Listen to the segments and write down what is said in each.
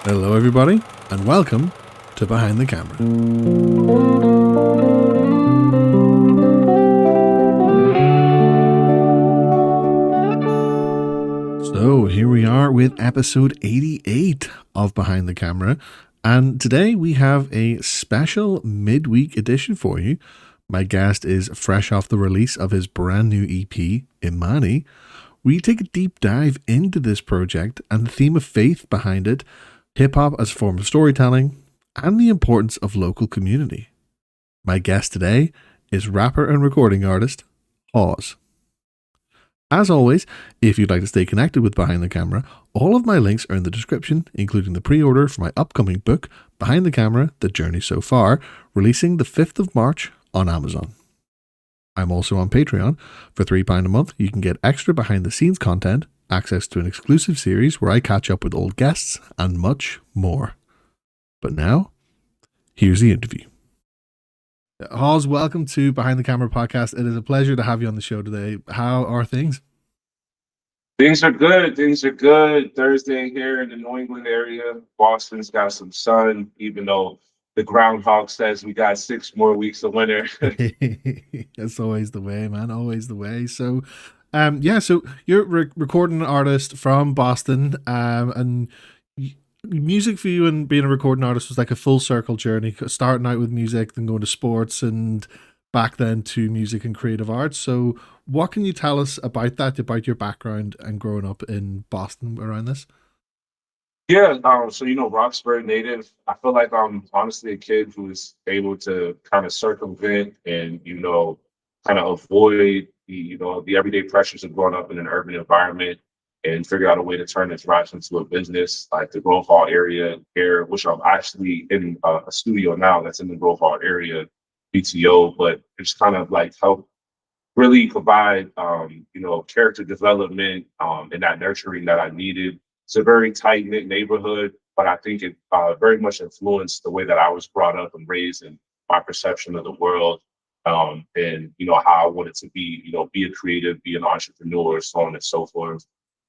Hello, everybody, and welcome to Behind the Camera. So, here we are with episode 88 of Behind the Camera, and today we have a special midweek edition for you. My guest is fresh off the release of his brand new EP, IMANI. We take a deep dive into this project and the theme of faith behind it, hip hop as a form of storytelling, and the importance of local community. My guest today is rapper and recording artist HAAWWS. As always, if you'd like to stay connected with Behind the Camera, all of my links are in the description, including the pre-order for my upcoming book, Behind the Camera, The Journey So Far, releasing the 5th of March on Amazon. I'm also on Patreon. For £3 a month, you can get extra behind-the-scenes content, access to an exclusive series where I catch up with old guests, and much more. But now, here's the interview. HAAWWS, welcome to Behind the Camera podcast. It is a pleasure to have you on the show today. How are things? Things are good. Things are good. Thursday here in the New England area. Boston's got some sun, even though the groundhog says we got 6 more weeks of winter. That's always the way, man. Always the way. So, so you're a recording artist from Boston, and music for you and being a recording artist was like a full circle journey, starting out with music, then going to sports, and back then to music and creative arts. So, what can you tell us about that, about your background and growing up in Boston around this? Yeah, so Roxbury native. I feel like I'm honestly a kid who was able to kind of circumvent and kind of avoid the everyday pressures of growing up in an urban environment and figure out a way to turn this rap into a business, like the Grove Hall area here, which I'm actually in a studio now that's in the Grove Hall area, BTO, but it's kind of like help really provide character development and that nurturing that I needed. It's a very tight knit neighborhood, but I think it very much influenced the way that I was brought up and raised and my perception of the world, and how I wanted to be a creative, be an entrepreneur, so on and so forth.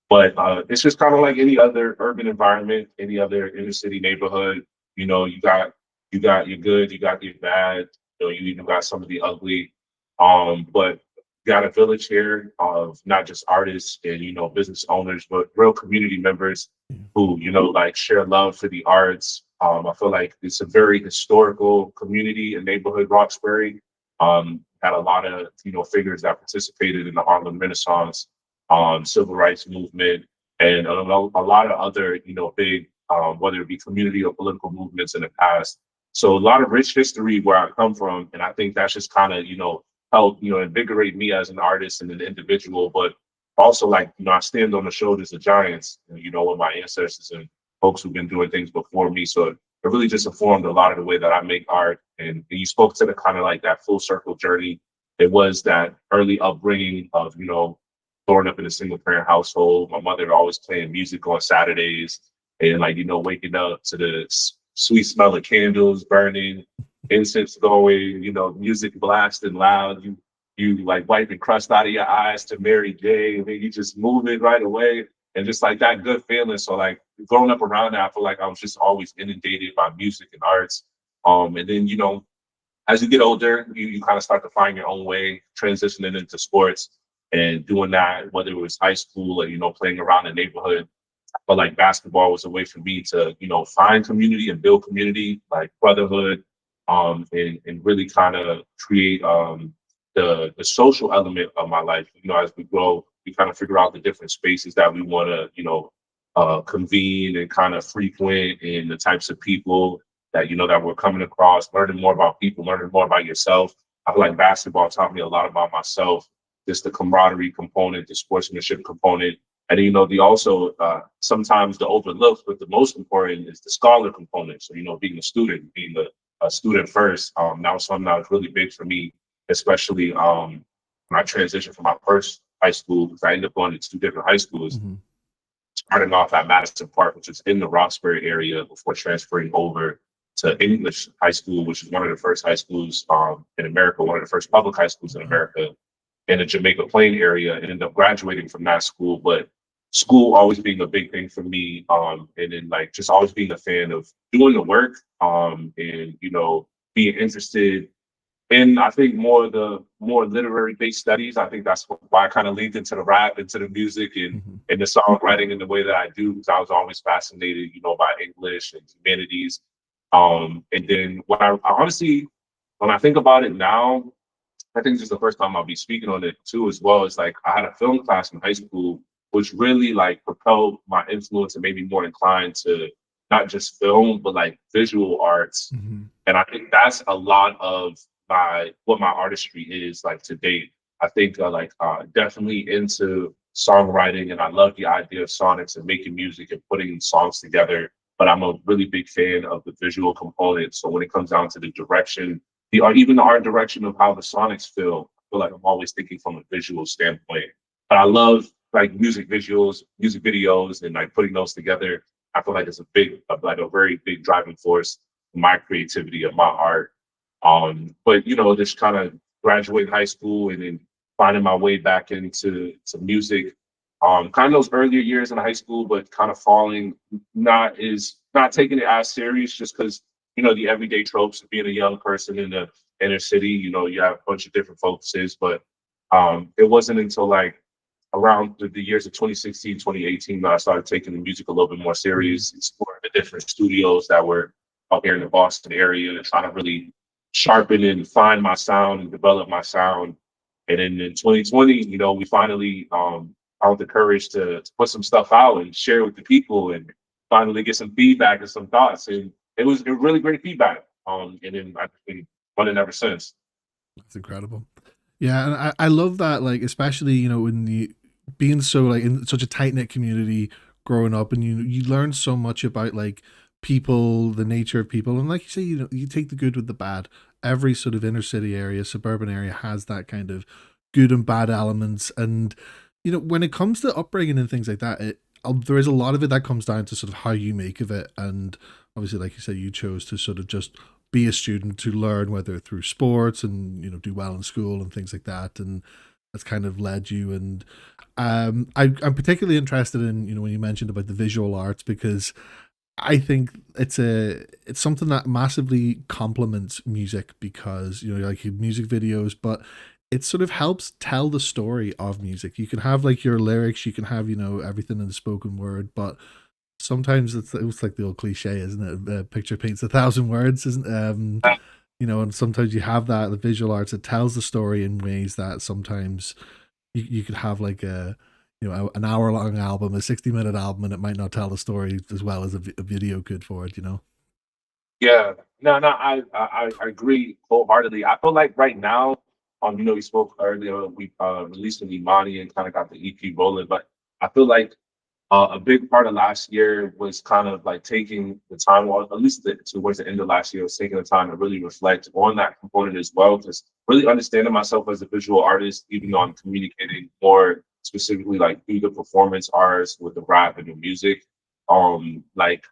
But it's just kind of like any other urban environment, any other inner city neighborhood. You got your good, you got your bad. You even got some of the ugly. But got a village here of not just artists and business owners, but real community members who like share love for the arts. I feel like it's a very historical community and neighborhood, Roxbury. Had a lot of figures that participated in the Harlem Renaissance, civil rights movement, and a lot of other big whether it be community or political movements in the past. So a lot of rich history where I come from, and I think that's just kind of help invigorate me as an artist and an individual, but also like I stand on the shoulders of giants, with my ancestors and folks who've been doing things before me. So it really just informed a lot of the way that I make art. And you spoke to the kind of like that full circle journey. It was that early upbringing of growing up in a single parent household. My mother always playing music on Saturdays, and like waking up to the sweet smell of candles burning, incense going, music blasting loud. You like wiping crust out of your eyes to Mary J. And then you just moving right away. And just like that good feeling. So like growing up around that, I feel like I was just always inundated by music and arts. And then, as you get older, you kind of start to find your own way, transitioning into sports and doing that, whether it was high school or, playing around the neighborhood. But like basketball was a way for me to, find community and build community, like brotherhood, and really kind of create the social element of my life. As we grow, we kind of figure out the different spaces that we want to, convene and kind of frequent, and the types of people that that we're coming across, learning more about people, learning more about yourself. I feel like basketball taught me a lot about myself, just the camaraderie component, the sportsmanship component. And the also sometimes the overlooked, but the most important is the scholar component. So being a student, being a student first, that was something that was really big for me, especially when I transitioned from my first high school, because I ended up going to 2 different high schools, starting off at Madison Park, which is in the Roxbury area, before transferring over to English High School, which is one of the first high schools in America, one of the first public high schools in America, in the Jamaica Plain area, and ended up graduating from that school. But school always being a big thing for me, and then like just always being a fan of doing the work, and being interested in, I think, more of the more literary based studies. I think that's why I kind of leaned into the rap, into the music, Hmm. and the songwriting in the way that I do, because I was always fascinated, by English and humanities. And then I honestly, when I think about it now, I think this is the first time I'll be speaking on it too, as well. It's like I had a film class in high school, which really like propelled my influence and made me more inclined to not just film, but like visual arts. Hmm. And I think that's a lot of my what my artistry is like to date. I think definitely into songwriting, and I love the idea of sonics and making music and putting songs together. But I'm a really big fan of the visual component. So when it comes down to the direction, the art, even the art direction of how the sonics feel, I feel like I'm always thinking from a visual standpoint. But I love like music visuals, music videos, and like putting those together. I feel like it's like a very big driving force in my creativity of my art. But just kind of graduating high school and then finding my way back into music. Kind of those earlier years in high school, but kind of falling not taking it as serious, just because the everyday tropes of being a young person in the inner city. You have a bunch of different focuses, but it wasn't until like around the years of 2016, 2018 that I started taking the music a little bit more Hmm. serious, exploring the different studios that were out here in the Boston area, and trying to really sharpen and find my sound and develop my sound. And then in 2020, we finally found the courage to put some stuff out and share with the people, and finally get some feedback and some thoughts. And it was a really great feedback. And then I've been running ever since. That's incredible. Yeah, and I love that, like, especially, in the being so like in such a tight knit community growing up, and you learn so much about like people, the nature of people, and like you say, you take the good with the bad. Every sort of inner city area, suburban area has that kind of good and bad elements, and when it comes to upbringing and things like that, there is a lot of it that comes down to sort of how you make of it, and obviously, like you said, you chose to sort of just be a student to learn, whether through sports and do well in school and things like that, and that's kind of led you. And I'm particularly interested in when you mentioned about the visual arts, because I think it's something that massively complements music, because like music videos, but it sort of helps tell the story of music. You can have like your lyrics, you can have everything in the spoken word, but sometimes it's like the old cliche, isn't it? The picture paints a thousand words, isn't and sometimes you have that the visual arts, it tells the story in ways that sometimes you could have like an hour long album, a 60-minute album, and it might not tell the story as well as a video could for it. Yeah, no, no, I agree wholeheartedly. I feel like right now, we spoke earlier, we released an Imani and kind of got the EP rolling, but I feel like a big part of last year was kind of like taking the time, or at least towards the end of last year, was taking the time to really reflect on that component as well, because really understanding myself as a visual artist, even though I'm communicating more specifically like through the performance arts with the rap and the music. Like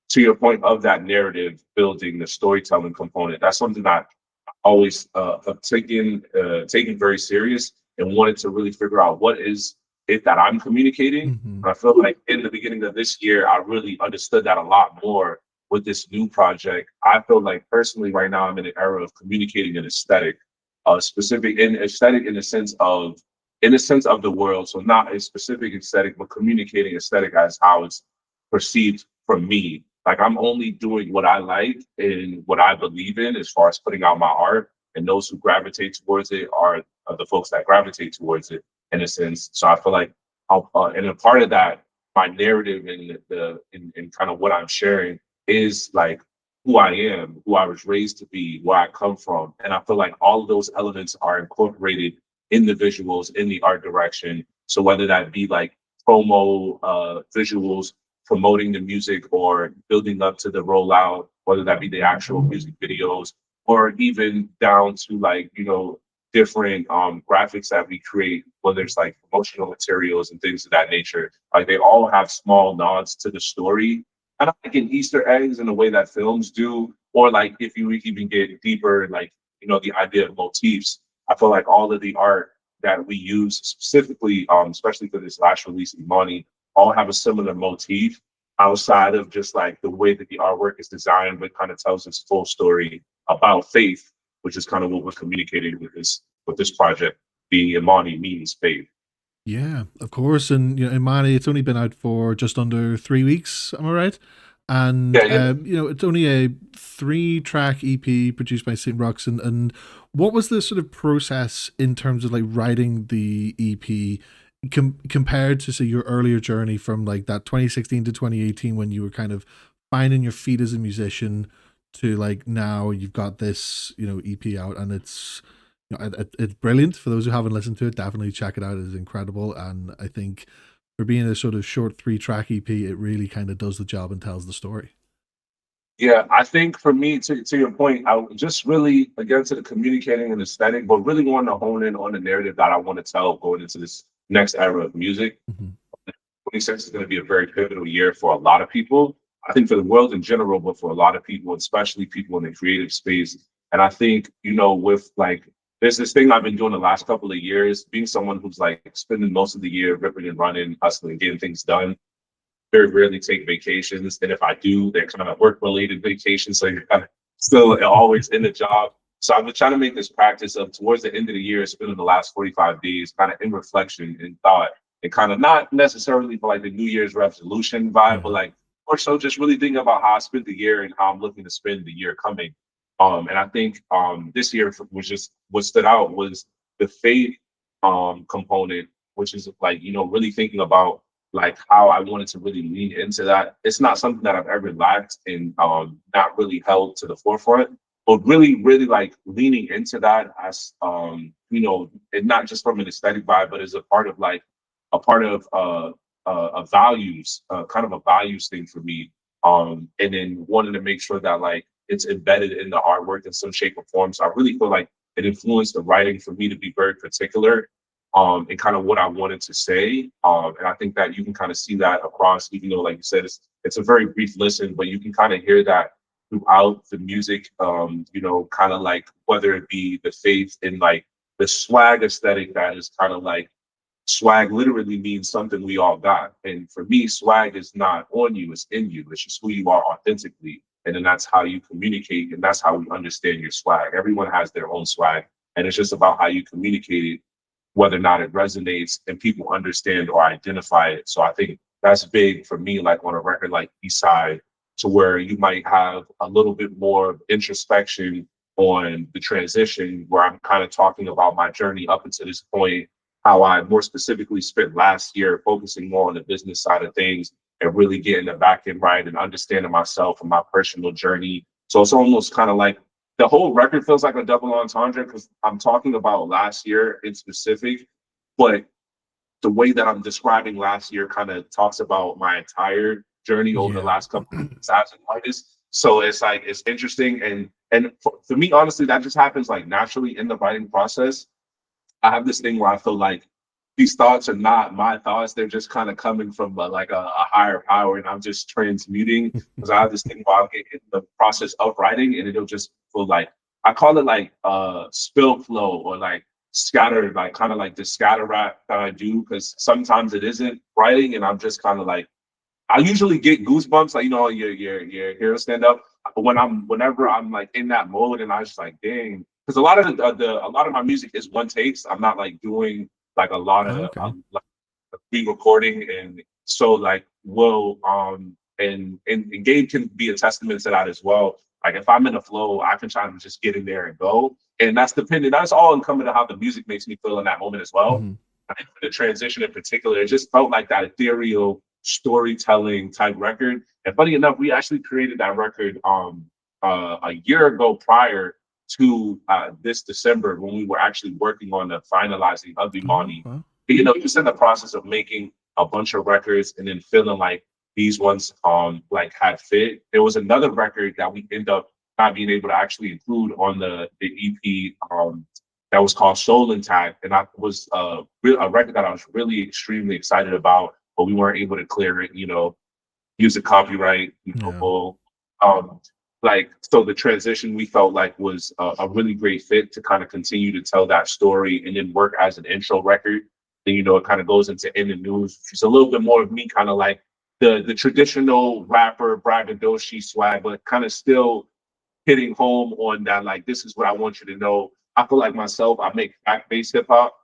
to your point of that narrative building, the storytelling component, that's something that always have taken very serious, and wanted to really figure out what is it that I'm communicating. Hmm. And I feel like in the beginning of this year, I really understood that a lot more with this new project. I feel like personally right now I'm in an era of communicating an aesthetic, specific in aesthetic in the sense of the world. So not a specific aesthetic, but communicating aesthetic as how it's perceived from me. Like I'm only doing what I like and what I believe in as far as putting out my art, and those who gravitate towards it are the folks that gravitate towards it in a sense. So I feel like, and a part of that, my narrative and in kind of what I'm sharing is like who I am, who I was raised to be, where I come from, and I feel like all of those elements are incorporated in the visuals, in the art direction. So whether that be like promo visuals promoting the music or building up to the rollout, whether that be the actual music videos or even down to like, different graphics that we create, whether it's like promotional materials and things of that nature. Like they all have small nods to the story. And I think in Easter eggs in the way that films do, or like if you even get deeper, like, the idea of motifs, I feel like all of the art that we use specifically, especially for this last release, Imani, all have a similar motif outside of just like the way that the artwork is designed, but kind of tells its full story about faith, which is kind of what we're communicating with this project. The Imani means faith. Yeah, of course. And Imani, it's only been out for just under 3 weeks. Am I right? And Yeah, yeah. it's only a 3-track EP produced by St. Rocks. And what was the sort of process in terms of like writing the EP compared to say your earlier journey from like that 2016 to 2018 when you were kind of finding your feet as a musician to like now you've got this EP out and it's brilliant. For those who haven't listened to it, definitely check it out. It is incredible, and I think for being a sort of short 3-track EP, it really kind of does the job and tells the story. Yeah, I think for me, to your point, I just really, again, to the communicating and aesthetic, but really wanting to hone in on the narrative that I want to tell going into this next era of music. Mm-hmm. 26 is going to be a very pivotal year for a lot of people. I think for the world in general, but for a lot of people, especially people in the creative space. And I think, with like, there's this thing I've been doing the last couple of years, being someone who's like spending most of the year ripping and running, hustling, getting things done. Very rarely take vacations. And if I do, they're kind of work related vacations. So you're kind of still always in the job. So I've been trying to make this practice of towards the end of the year, spending the last 45 days kind of in reflection and thought and kind of not necessarily for like the New Year's resolution vibe, but Yeah. like more so just really thinking about how I spent the year and how I'm looking to spend the year coming. And I think this year was just what stood out was the faith component, which is like, really thinking about like how I wanted to really lean into that. It's not something that I've ever lacked and not really held to the forefront, but really, really like leaning into that as and not just from an aesthetic vibe, but as a part of like a part of a values, kind of a values thing for me. And then wanting to make sure that like it's embedded in the artwork in some shape or form. So I really feel like it influenced the writing for me to be very particular and kind of what I wanted to say. And I think that you can kind of see that across, even though, like you said, it's a very brief listen, but you can kind of hear that throughout the music. Kind of like whether it be the faith and like the swag aesthetic that is kind of like swag literally means something we all got. And for me, swag is not on you, it's in you. It's just who you are authentically. And then that's how you communicate, and that's how we understand your swag. Everyone has their own swag, and it's just about how you communicate it, whether or not it resonates and people understand or identify it. So I think that's big for me, like on a record like East Side, to where you might have a little bit more introspection on the transition, where I'm kind of talking about my journey up until this point, how I more specifically spent last year focusing more on the business side of things and really getting the back end right and understanding myself and my personal journey. So it's almost kind of like the whole record feels like a double entendre because I'm talking about last year in specific, but the way that I'm describing last year kind of talks about my entire journey over the Yeah. last couple of years as an artist. So it's like it's interesting, and for me, honestly, that just happens like naturally in the writing process. I have this thing where I feel like these thoughts are not my thoughts; they're just kind of coming from a higher power, and I'm just transmuting because I have this thing where I'll get in the process of writing, and it'll just feel like I call it like spill flow or like scattered, like kind of like the scatter rap that I do because sometimes it isn't writing, and I'm just kind of like I usually get goosebumps, like your hero stand up. But whenever I'm like in that mode, and I was just like, dang, because a lot of a lot of my music is one takes. I'm not like doing like a lot Oh, of okay. like re-recording, and so like will and Gabe can be a testament to that as well. Like if I'm in a flow, I can try to just get in there and go, and that's dependent. That's all incumbent on how the music makes me feel in that moment as well. Mm-hmm. I think for the transition in particular, it just felt like that ethereal storytelling type record. And funny enough, we actually created that record a year ago prior to this December when we were actually working on the finalizing of Oh, Imani. well. Just in the process of making a bunch of records and then feeling like these ones like had fit. There was another record that we end up not being able to actually include on the EP that was called Soul Intact, and that was a record that I was really extremely excited about, but we weren't able to clear it. Use a copyright. Yeah. Well, um, like so the transition we felt like was a really great fit to kind of continue to tell that story and then work as an intro record then it kind of goes into in the news, which is a little bit more of me, kind of like the traditional rapper braggadocio swag, but kind of still hitting home on that, like, this is what I want you to know. I feel like myself, I make fact-based hip hop.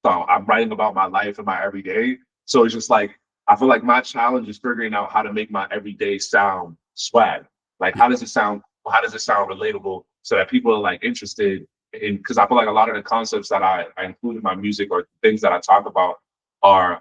So I'm writing about my life and my everyday. So it's just like I feel like my challenge is figuring out how to make my everyday sound swag. Like, Yeah. how does it sound? How does it sound relatable so that people are like interested in? Because I feel like a lot of the concepts that I include in my music or things that I talk about are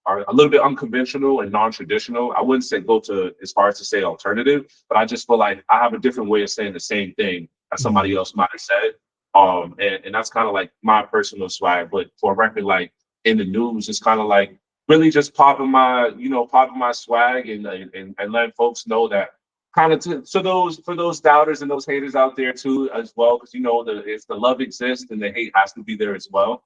a little bit unconventional and non-traditional. I wouldn't say go to as far as to say alternative, but I just feel like I have a different way of saying the same thing that somebody Mhm. else might have said. And that's kind of like my personal swag. But for a record like in the news, it's kind of like really just popping my swag and letting folks know that kind of to those for those doubters and those haters out there too as well, because if the love exists, then the hate has to be there as well.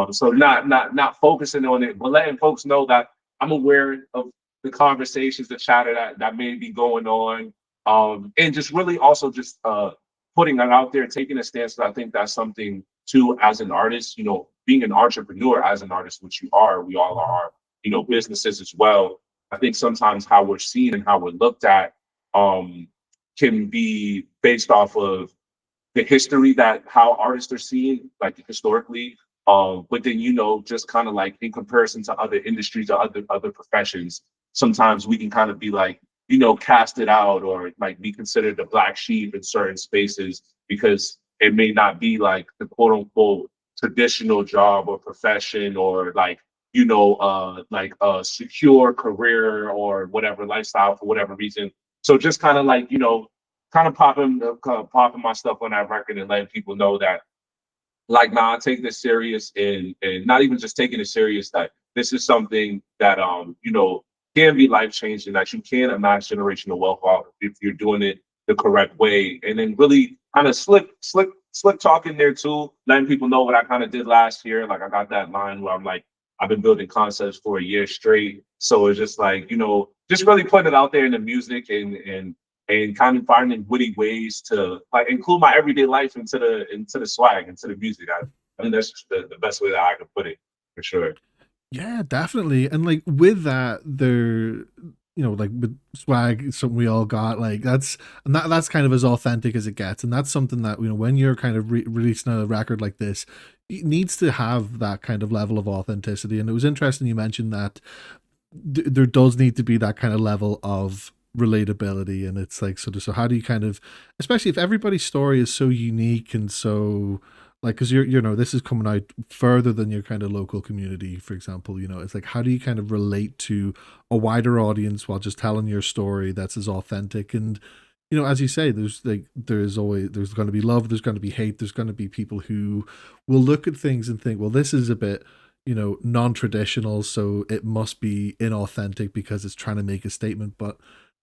So not focusing on it, but letting folks know that I'm aware of the conversations, the chatter that may be going on, and just really also just putting that out there, taking a stance. I think that's something too as an artist, being an entrepreneur as an artist, which you are, we all Mhm. are, businesses as well. I think sometimes how we're seen and how we're looked at um, can be based off of the history that how artists are seen, like historically. But then just kind of like in comparison to other industries or other professions, sometimes we can kind of be like, cast it out or like be considered a black sheep in certain spaces because it may not be like the quote unquote traditional job or profession or like a secure career or whatever lifestyle for whatever reason. So just kind of like kind of popping my stuff on that record and letting people know that like, nah, I take this serious and not even just taking it serious, that this is something that can be life changing, that you can amass generational wealth off if you're doing it the correct way. And then really kind of slick talking there too, letting people know what I kind of did last year. Like I got that line where I'm like, I've been building concepts for a year straight. So it's just like, just really putting it out there in the music and kind of finding witty ways to like include my everyday life into the swag, into the music. I think that's just the best way that I could put it for sure. Yeah, definitely. And like with that, like with swag, something we all got. Like that's kind of as authentic as it gets, and that's something that when you're kind of releasing a record like this, it needs to have that kind of level of authenticity. And it was interesting you mentioned that there does need to be that kind of level of relatability, and it's like sort of, so how do you kind of, especially if everybody's story is so unique and so like, because this is coming out further than your kind of local community, for example, it's like, how do you kind of relate to a wider audience while just telling your story that's as authentic? And as you say, there's going to be love, there's going to be hate, there's going to be people who will look at things and think, well, this is a bit non-traditional, so it must be inauthentic because it's trying to make a statement. But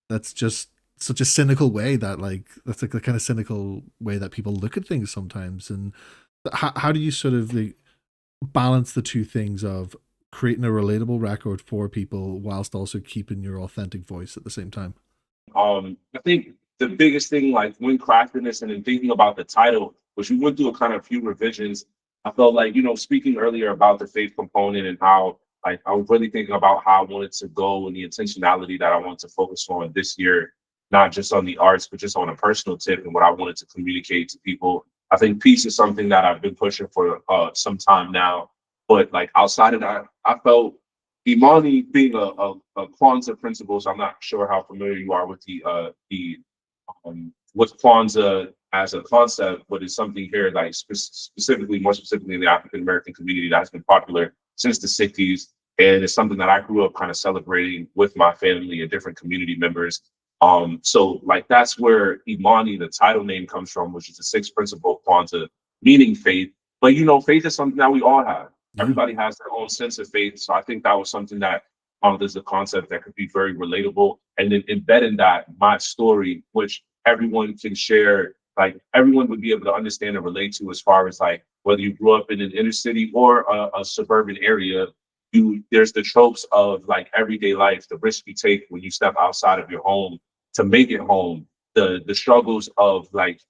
that's just such a cynical way, that like that's like the kind of cynical way that people look at things sometimes. And how do you sort of like balance the two things of creating a relatable record for people whilst also keeping your authentic voice at the same time? I think the biggest thing, like when crafting this and then thinking about the title, which we went through a kind of few revisions, I felt like, speaking earlier about the faith component and how like I was really thinking about how I wanted to go and the intentionality that I want to focus on this year, not just on the arts, but just on a personal tip and what I wanted to communicate to people. I think peace is something that I've been pushing for some time now. But like outside of that, I felt Imani being a Kwanzaa principle, so I'm not sure how familiar you are with the with Kwanzaa as a concept, but it's something here like specifically, more specifically in the African American community that has been popular since the 60s. And it's something that I grew up kind of celebrating with my family and different community members. So like that's where Imani, the title name, comes from, which is the sixth principle of Kwanzaa, meaning faith. But faith is something that we all have. Yeah. Everybody has their own sense of faith. So I think that was something that there's a concept that could be very relatable. And then embedding that my story, which everyone can share, like everyone would be able to understand and relate to, as far as like whether you grew up in an inner city or a suburban area. There's the tropes of like everyday life, the risk you take when you step outside of your home to make it home, the struggles of like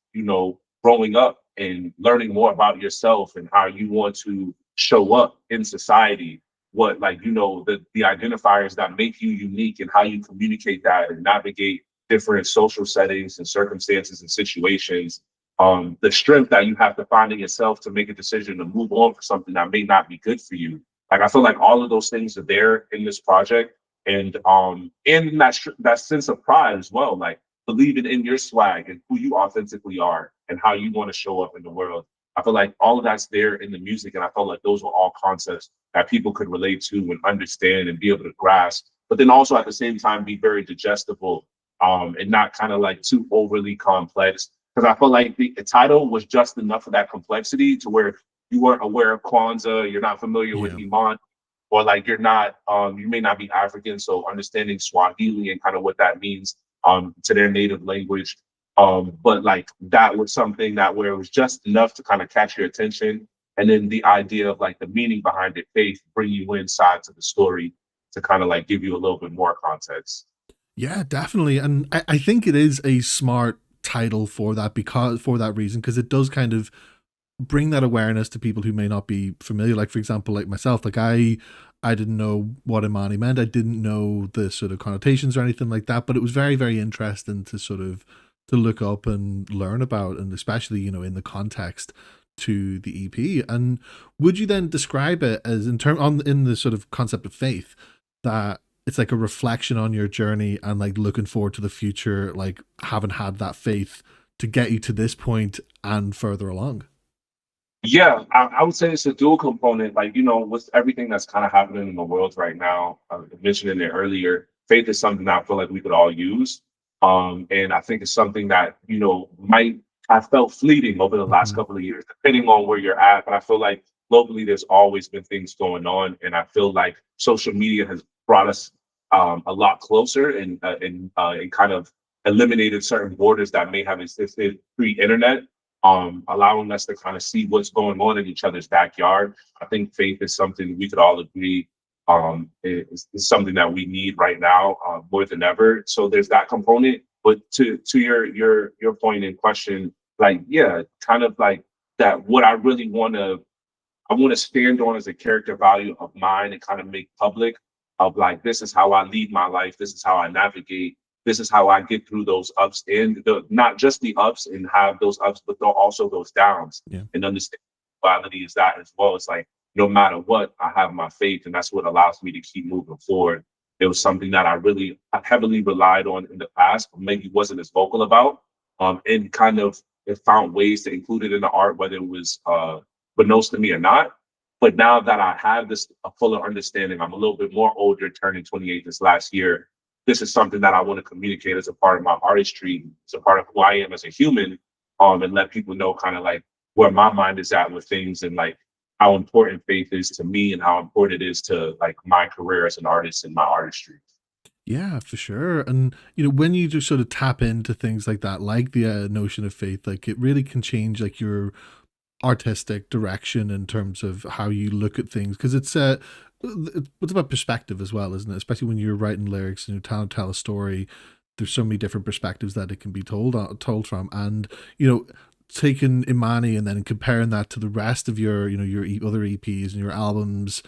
growing up and learning more about yourself and how you want to show up in society, what like the identifiers that make you unique and how you communicate that and navigate different social settings and circumstances and situations, the strength that you have to find in yourself to make a decision to move on for something that may not be good for you. Like I feel like all of those things are there in this project, and in that sense of pride as well, like believing in your swag and who you authentically are and how you want to show up in the world. I feel like all of that's there in the music, and I felt like those were all concepts that people could relate to and understand and be able to grasp. But then also at the same time be very digestible, and not kind of like too overly complex. Because I felt like the title was just enough of that complexity to where you weren't aware of Kwanzaa, you're not familiar with Yeah. Iman, or like you're not, you may not be African, so understanding Swahili and kind of what that means to their native language. But like that was something that where it was just enough to kind of catch your attention. And then the idea of like the meaning behind it, faith, bring you inside to the story to kind of like give you a little bit more context. Yeah, definitely. And I think it is a smart title for that, because for that reason, because it does kind of bring that awareness to people who may not be familiar. Like for example, like myself, like I didn't know what Imani meant. I didn't know the sort of connotations or anything like that, but it was very, very interesting to sort of to look up and learn about, and especially, in the context to the EP. And would you then describe it as in the sort of concept of faith, that it's like a reflection on your journey and like looking forward to the future, like having had that faith to get you to this point and further along? Yeah, I would say it's a dual component. Like, with everything that's kind of happening in the world right now, I mentioned it earlier, faith is something that I feel like we could all use. And I think it's something that, might have felt fleeting over the last Hmm. couple of years, depending on where you're at. But I feel like globally, there's always been things going on. And I feel like social media has brought us a lot closer, and kind of eliminated certain borders that may have existed pre-internet, allowing us to kind of see what's going on in each other's backyard. I think faith is something we could all agree is something that we need right now, more than ever. So there's that component. But to your point in question, like yeah, kind of like that. What I want to stand on as a character value of mine and kind of make public of like this is how I lead my life. This is how I navigate. This is how I get through those ups, and not just the ups and have those ups, but also those downs, Yeah. and understand quality is that as well. It's like no matter what, I have my faith, and that's what allows me to keep moving forward. It was something that I really heavily relied on in the past, but maybe wasn't as vocal about, and kind of found ways to include it in the art, whether it was beknownst to me or not. But now that I have this a fuller understanding, I'm a little bit more older, turning 28 this last year. This is something that I want to communicate as a part of my artistry, as a part of who I am as a human, and let people know kind of like where my mind is at with things, and like how important faith is to me and how important it is to like my career as an artist and my artistry. Yeah, for sure. And when you just sort of tap into things like that, like the notion of faith, like it really can change like your artistic direction in terms of how you look at things, because it's about perspective as well, isn't it? Especially when you're writing lyrics and you're trying to tell a story, there's so many different perspectives that it can be told from. And taking Imani and then comparing that to the rest of your your other EPs and your albums,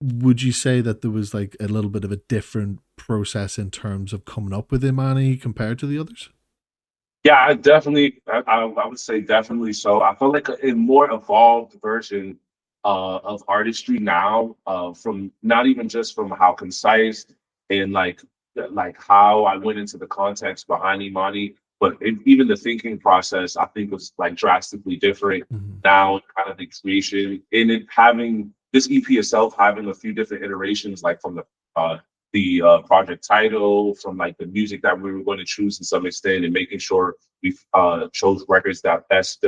would you say that there was like a little bit of a different process in terms of coming up with Imani compared to the others? Yeah, I definitely, I would say definitely so. I feel like a more evolved version of artistry now, from not even just from how concise and like how I went into the context behind Imani, but even the thinking process, I think was like drastically different Hmm. now, kind of the creation and it having this EP itself having a few different iterations, like from the project title, from like the music that we were going to choose to some extent, and making sure we chose records that best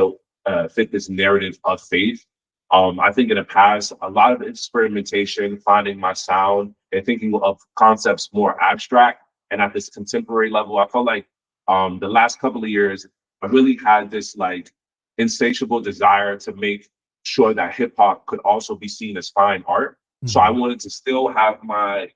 fit this narrative of faith. I think in the past, a lot of experimentation, finding my sound, and thinking of concepts more abstract. And at this contemporary level, I felt like the last couple of years, I really had this like insatiable desire to make sure that hip hop could also be seen as fine art. So I Hmm. wanted to still have my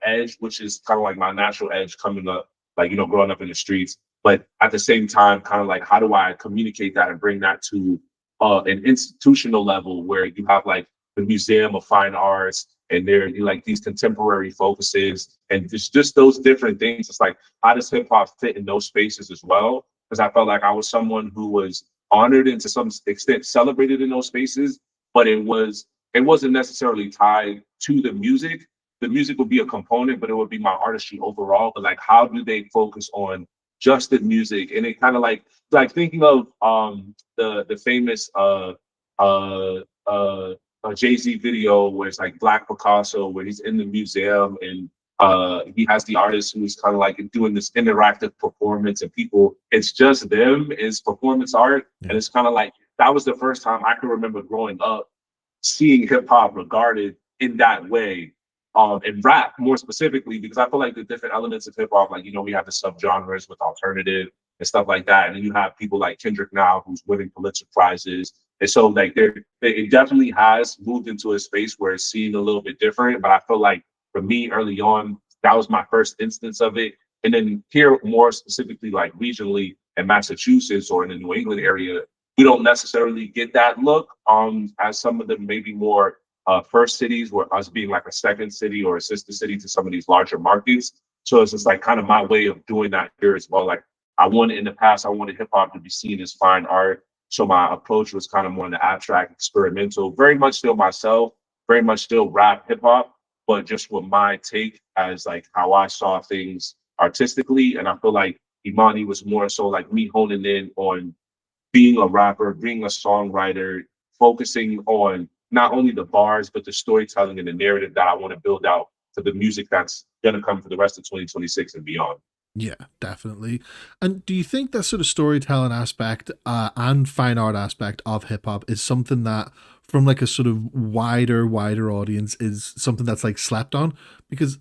edge, which is kind of like my natural edge coming up, like growing up in the streets. But at the same time, kind of like how do I communicate that and bring that to an institutional level where you have like the Museum of Fine Arts, and they're like these contemporary focuses, and just those different things. It's like, how does hip hop fit in those spaces as well? Because I felt like I was someone who was honored and to some extent celebrated in those spaces, but it wasn't necessarily tied to the music. The music would be a component, but it would be my artistry overall. But like, how do they focus on just the music? And it kind of like thinking of the famous uh uh Jay-Z video where it's like Black Picasso, where he's in the museum and he has the artist who's kind of like doing this interactive performance, and people, it's just them, it's performance art. Yeah. And it's kind of like that was the first time I can remember growing up seeing hip hop regarded in that way. And rap more specifically, because I feel like the different elements of hip hop, like, we have the subgenres with alternative and stuff like that. And then you have people like Kendrick now, who's winning Pulitzer Prizes. And so like it definitely has moved into a space where it's seen a little bit different. But I feel like for me early on, that was my first instance of it. And then here more specifically, like regionally in Massachusetts or in the New England area, we don't necessarily get that look as some of the maybe more first cities, where us being like a second city or a sister city to some of these larger markets. So it's just like kind of my way of doing that here as well. Like, in the past, I wanted hip hop to be seen as fine art. So my approach was kind of more in the abstract, experimental, very much still myself, very much still rap hip hop, but just with my take as like how I saw things artistically. And I feel like Imani was more so like me honing in on being a rapper, being a songwriter, focusing on not only the bars, but the storytelling and the narrative that I want to build out for the music that's going to come for the rest of 2026 and beyond. Yeah, definitely. And do you think that sort of storytelling aspect and fine art aspect of hip hop is something that, from like a sort of wider audience, is something that's like slept on? Because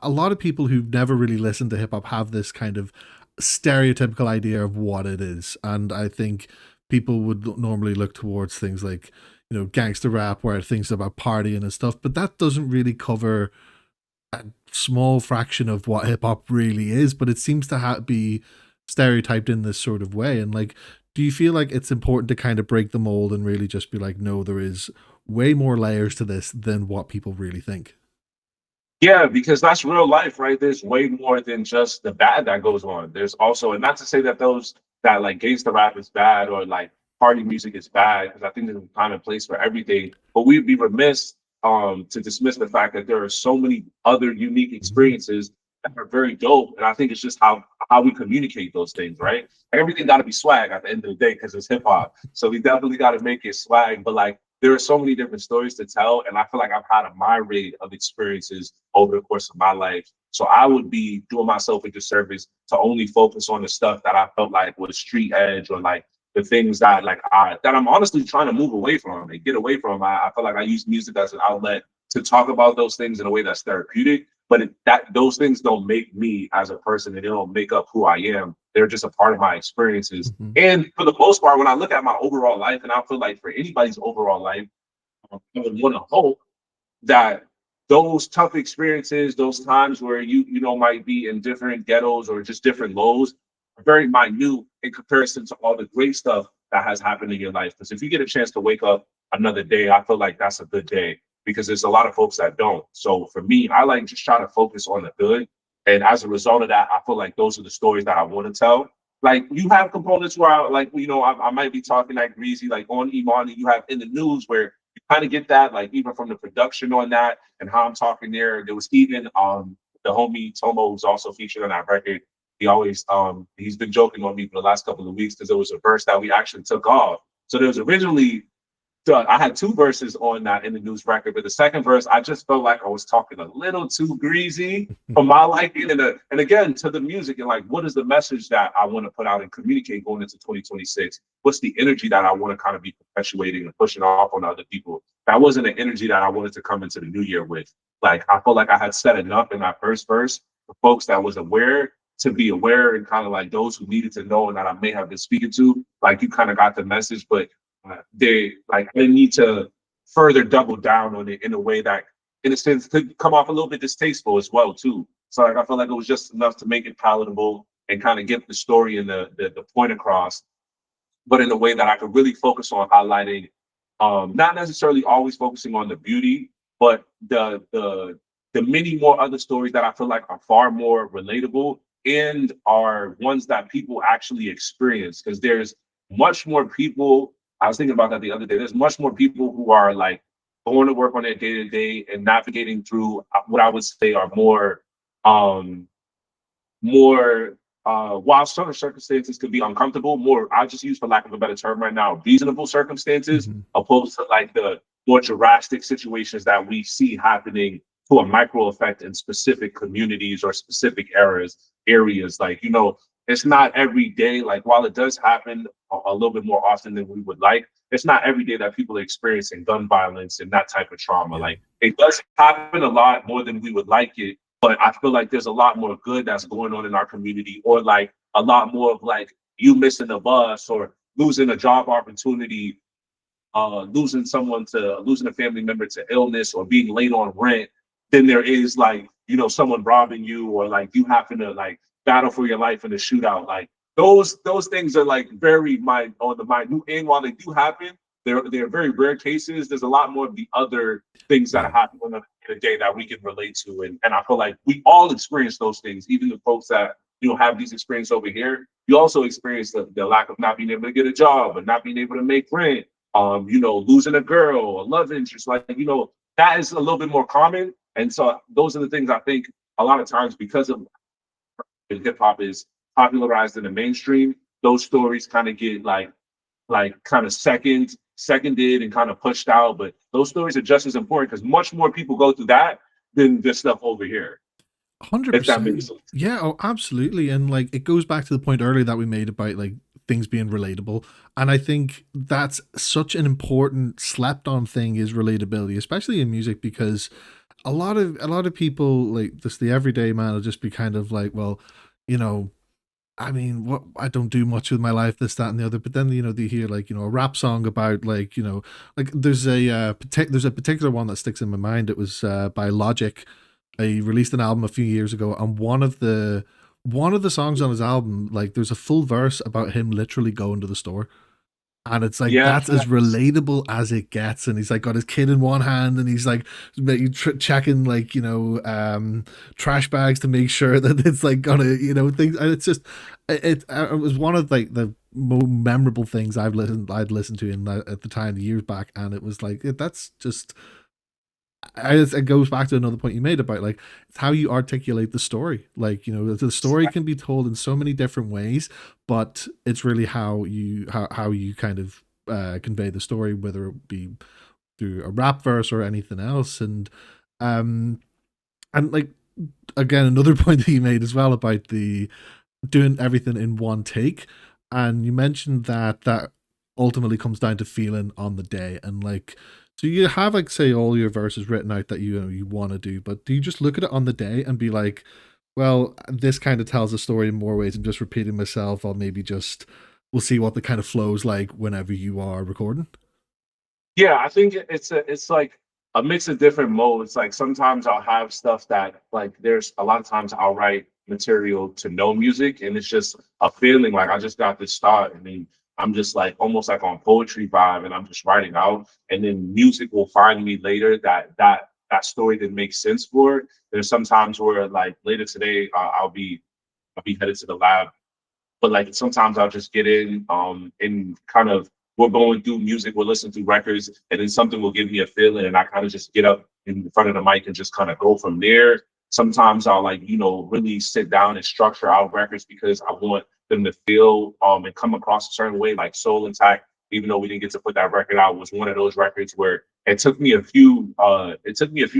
a lot of people who've never really listened to hip hop have this kind of stereotypical idea of what it is, and I think people would normally look towards things like, gangster rap, where things about partying and stuff, but that doesn't really cover a small fraction of what hip hop really is, but it seems to be stereotyped in this sort of way. And like, do you feel like it's important to kind of break the mold and really just be like, no, there is way more layers to this than what people really think? Yeah, because that's real life, right? There's way more than just the bad that goes on. There's also, and not to say that those that like gangster rap is bad or like party music is bad, because I think there's a time and place for everything. But we'd be remiss to dismiss the fact that there are so many other unique Mhm. experiences that are very dope. And I think it's just how we communicate those things, right? Like, everything got to be swag at the end of the day because it's hip hop. So we definitely got to make it swag. But like, there are so many different stories to tell, and I feel like I've had a myriad of experiences over the course of my life. So I would be doing myself a disservice to only focus on the stuff that I felt like was street edge, or like the things that that I'm honestly trying to move away from and get away from. I feel like I use music as an outlet to talk about those things in a way that's therapeutic, but that those things don't make me as a person, and they don't make up who I am. They're just a part of my experiences. Mhm. And for the most part, when I look at my overall life, and I feel like for anybody's overall life, I would want to hope that those tough experiences, those times where you might be in different ghettos or just different lows, are very minute in comparison to all the great stuff that has happened in your life. Because if you get a chance to wake up another day, I feel like that's a good day. Because there's a lot of folks that don't. So for me, I like just try to focus on the good. And as a result of that, I feel like those are the stories that I want to tell. Like, you have components where I might be talking like greasy, like on Imani, you have in the news where kind of get that, like even from the production on that and how I'm talking there. There was even the homie Tomo, who's also featured on that record. He's been joking on me for the last couple of weeks because there was a verse that we actually took off. So there was originally I had two verses on that in the news record, but the second verse, I just felt like I was talking a little too greasy for my liking. And again, to the music, and like, what is the message that I want to put out and communicate going into 2026? What's the energy that I want to kind of be perpetuating and pushing off on other people? That wasn't an energy that I wanted to come into the new year with. Like, I felt like I had said enough in that first verse for folks that was aware to be aware, and kind of like those who needed to know and that I may have been speaking to. Like, you kind of got the message, but they need to further double down on it in a way that, in a sense, could come off a little bit distasteful as well too. So like, I feel like it was just enough to make it palatable and kind of get the story and the point across, but in a way that I could really focus on highlighting not necessarily always focusing on the beauty, but the many more other stories that I feel like are far more relatable and are ones that people actually experience. Because there's much more people. I was thinking about that the other day. There's much more people who are like going to work on their day to day and navigating through what I would say are um, more while certain circumstances could be uncomfortable, more I just use for lack of a better term right now, reasonable circumstances, Hmm. opposed to like the more drastic situations that we see happening to a micro effect in specific communities or specific areas. Like, it's not every day, like while it does happen a little bit more often than we would like, it's not every day that people are experiencing gun violence and that type of trauma. Yeah. Like it does happen a lot more than we would like it, but I feel like there's a lot more good that's going on in our community, or like a lot more of like you missing a bus or losing a job opportunity, losing a family member to illness or being late on rent, than there is like, someone robbing you or like you having to like battle for your life in a shootout. Like those things are like very on the minute end. While they do happen, they're very rare cases. There's a lot more of the other things that Yeah. happen on the day that we can relate to. And I feel like we all experience those things, even the folks that have these experiences over here. You also experience the lack of not being able to get a job and not being able to make rent, losing a girl, a love interest, like, that is a little bit more common. And so those are the things I think a lot of times, because of hip hop is popularized in the mainstream, those stories kind of get like kind of seconded and kind of pushed out. But those stories are just as important because much more people go through that than this stuff over here, if that makes 100%. sense. Yeah, oh, absolutely. And like it goes back to the point earlier that we made about like things being relatable. And I think that's such an important slept on thing is relatability, especially in music, because a lot of people like just the everyday man will just be kind of like, well, you know, I mean, what I don't do much with my life, this, that, and the other. But then they hear like a rap song about like like there's a particular one that sticks in my mind. It was by Logic. He released an album a few years ago, and one of the songs on his album, like there's a full verse about him literally going to the store, and it's like Yeah. that's as relatable as it gets. And he's like got his kid in one hand, and he's like checking like trash bags to make sure that it's like gonna things. And it's just it was one of like the more memorable things I'd listened to at the time years back, and it was like that's just it goes back to another point you made about like it's how you articulate the story. Like the story can be told in so many different ways, but it's really how you kind of convey the story, whether it be through a rap verse or anything else. Um and like again, another point that you made as well about the doing everything in one take, and you mentioned that ultimately comes down to feeling on the day. And like, so you have like say all your verses written out that you want to do, but do you just look at it on the day and be like, well, this kind of tells a story in more ways, I'm just repeating myself, or maybe just we'll see what the kind of flows like whenever you are recording? Yeah, I think it's like a mix of different modes. Like sometimes I'll have stuff that like there's a lot of times I'll write material to no music and it's just a feeling like I just got this thought and then I'm just like almost like on poetry vibe and I'm just writing out and then music will find me later that story that makes sense for it. There's sometimes where like later today I'll be headed to the lab, but like sometimes I'll just get in and kind of we're going through music, we're listening to records, and then something will give me a feeling, and I kind of just get up in front of the mic and just kind of go from there. Sometimes I'll like really sit down and structure out records because I want them to feel and come across a certain way, like Soul Intact. Even though we didn't get to put that record out, was one of those records where it took me a few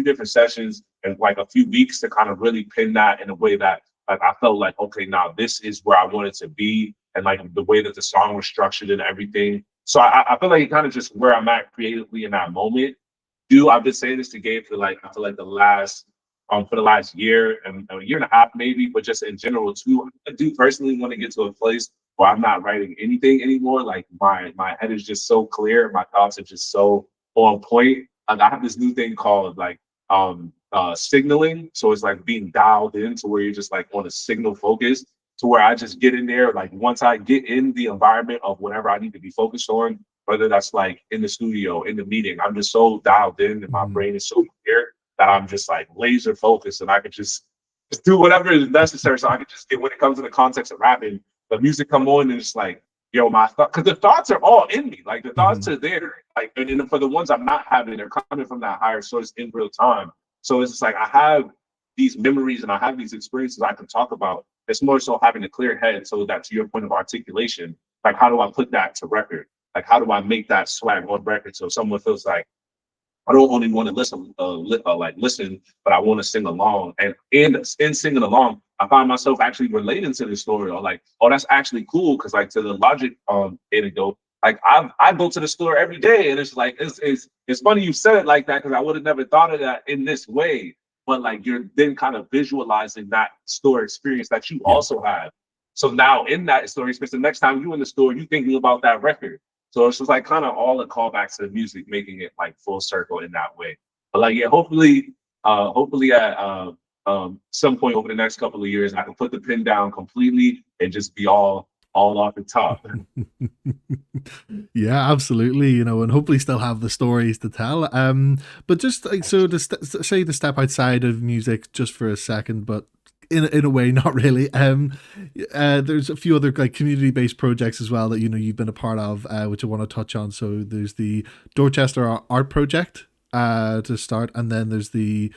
different sessions and like a few weeks to kind of really pin that in a way that like I felt like, okay, now this is where I wanted to be, and like the way that the song was structured and everything. So I feel like kind of just where I'm at creatively in that moment. I've been saying this to Gabe for like I feel like the last year and a year and a half maybe, but just in general too. I do personally want to get to a place where I'm not writing anything anymore. Like my head is just so clear, my thoughts are just so on point. Like I have this new thing called like signaling. So it's like being dialed in to where you're just like on a signal focus to where I just get in there. Like once I get in the environment of whatever I need to be focused on, whether that's like in the studio, in the meeting. I'm just so dialed in and my Mhm. brain is so clear that I'm just like laser focused and I could just do whatever is necessary. So I could just get, when it comes to the context of rapping, the music come on and it's like, yo, my thought, because the thoughts are all in me. Like the thoughts Mhm. are there. Like, and then for the ones I'm not having, they're coming from that higher source in real time. So it's just like I have these memories and I have these experiences I can talk about. It's more so having a clear head so that to your point of articulation, like how do I put that to record? Like how do I make that swag on record so someone feels like I don't only want to listen, like listen, but I want to sing along. And in singing along, I find myself actually relating to the story, or like, oh, that's actually cool. Because like to the logic anecdote, like I go to the store every day, and it's like it's funny you said it like that because I would have never thought of that in this way. But like you're then kind of visualizing that store experience that you Yeah. also had. So now in that store experience, the next time you in the store, you thinking about that record. So it's just like kind of all a callback to the music, making it like full circle in that way. But like, yeah, hopefully at some point over the next couple of years, I can put the pin down completely and just be all off the top. Yeah, absolutely. You know, and hopefully still have the stories to tell. But just like so, say to step outside of music just for a second, but in a way, not really. There's a few other like community based projects as well that you know you've been a part of, which I want to touch on. So there's the Dorchester Art Project to start, and then there's the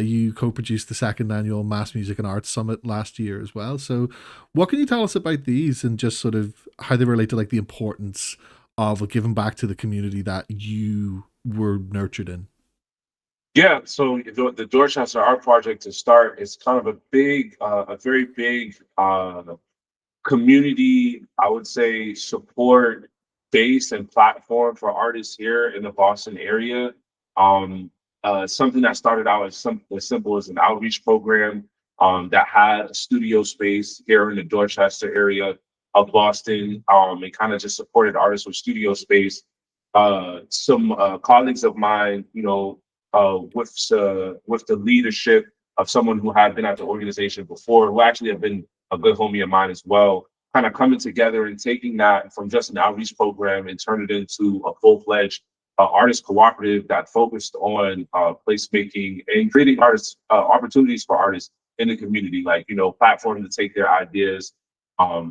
you co-produced the second annual Mass Music and Arts Summit last year as well. So, what can you tell us about these and just sort of how they relate to like the importance of giving back to the community that you were nurtured in? Yeah, so the Dorchester Art Project to start is kind of a very big community, I would say, support base and platform for artists here in the Boston area. Um, Something that started out as simple as an outreach program that had a studio space here in the Dorchester area of Boston. And kind of just supported artists with studio space. Some colleagues of mine, with the leadership of someone who had been at the organization before, who actually have been a good homie of mine as well, kind of coming together and taking that from just an outreach program and turn it into a full-fledged artist cooperative that focused on placemaking and creating artists opportunities for artists in the community, like platform to take their ideas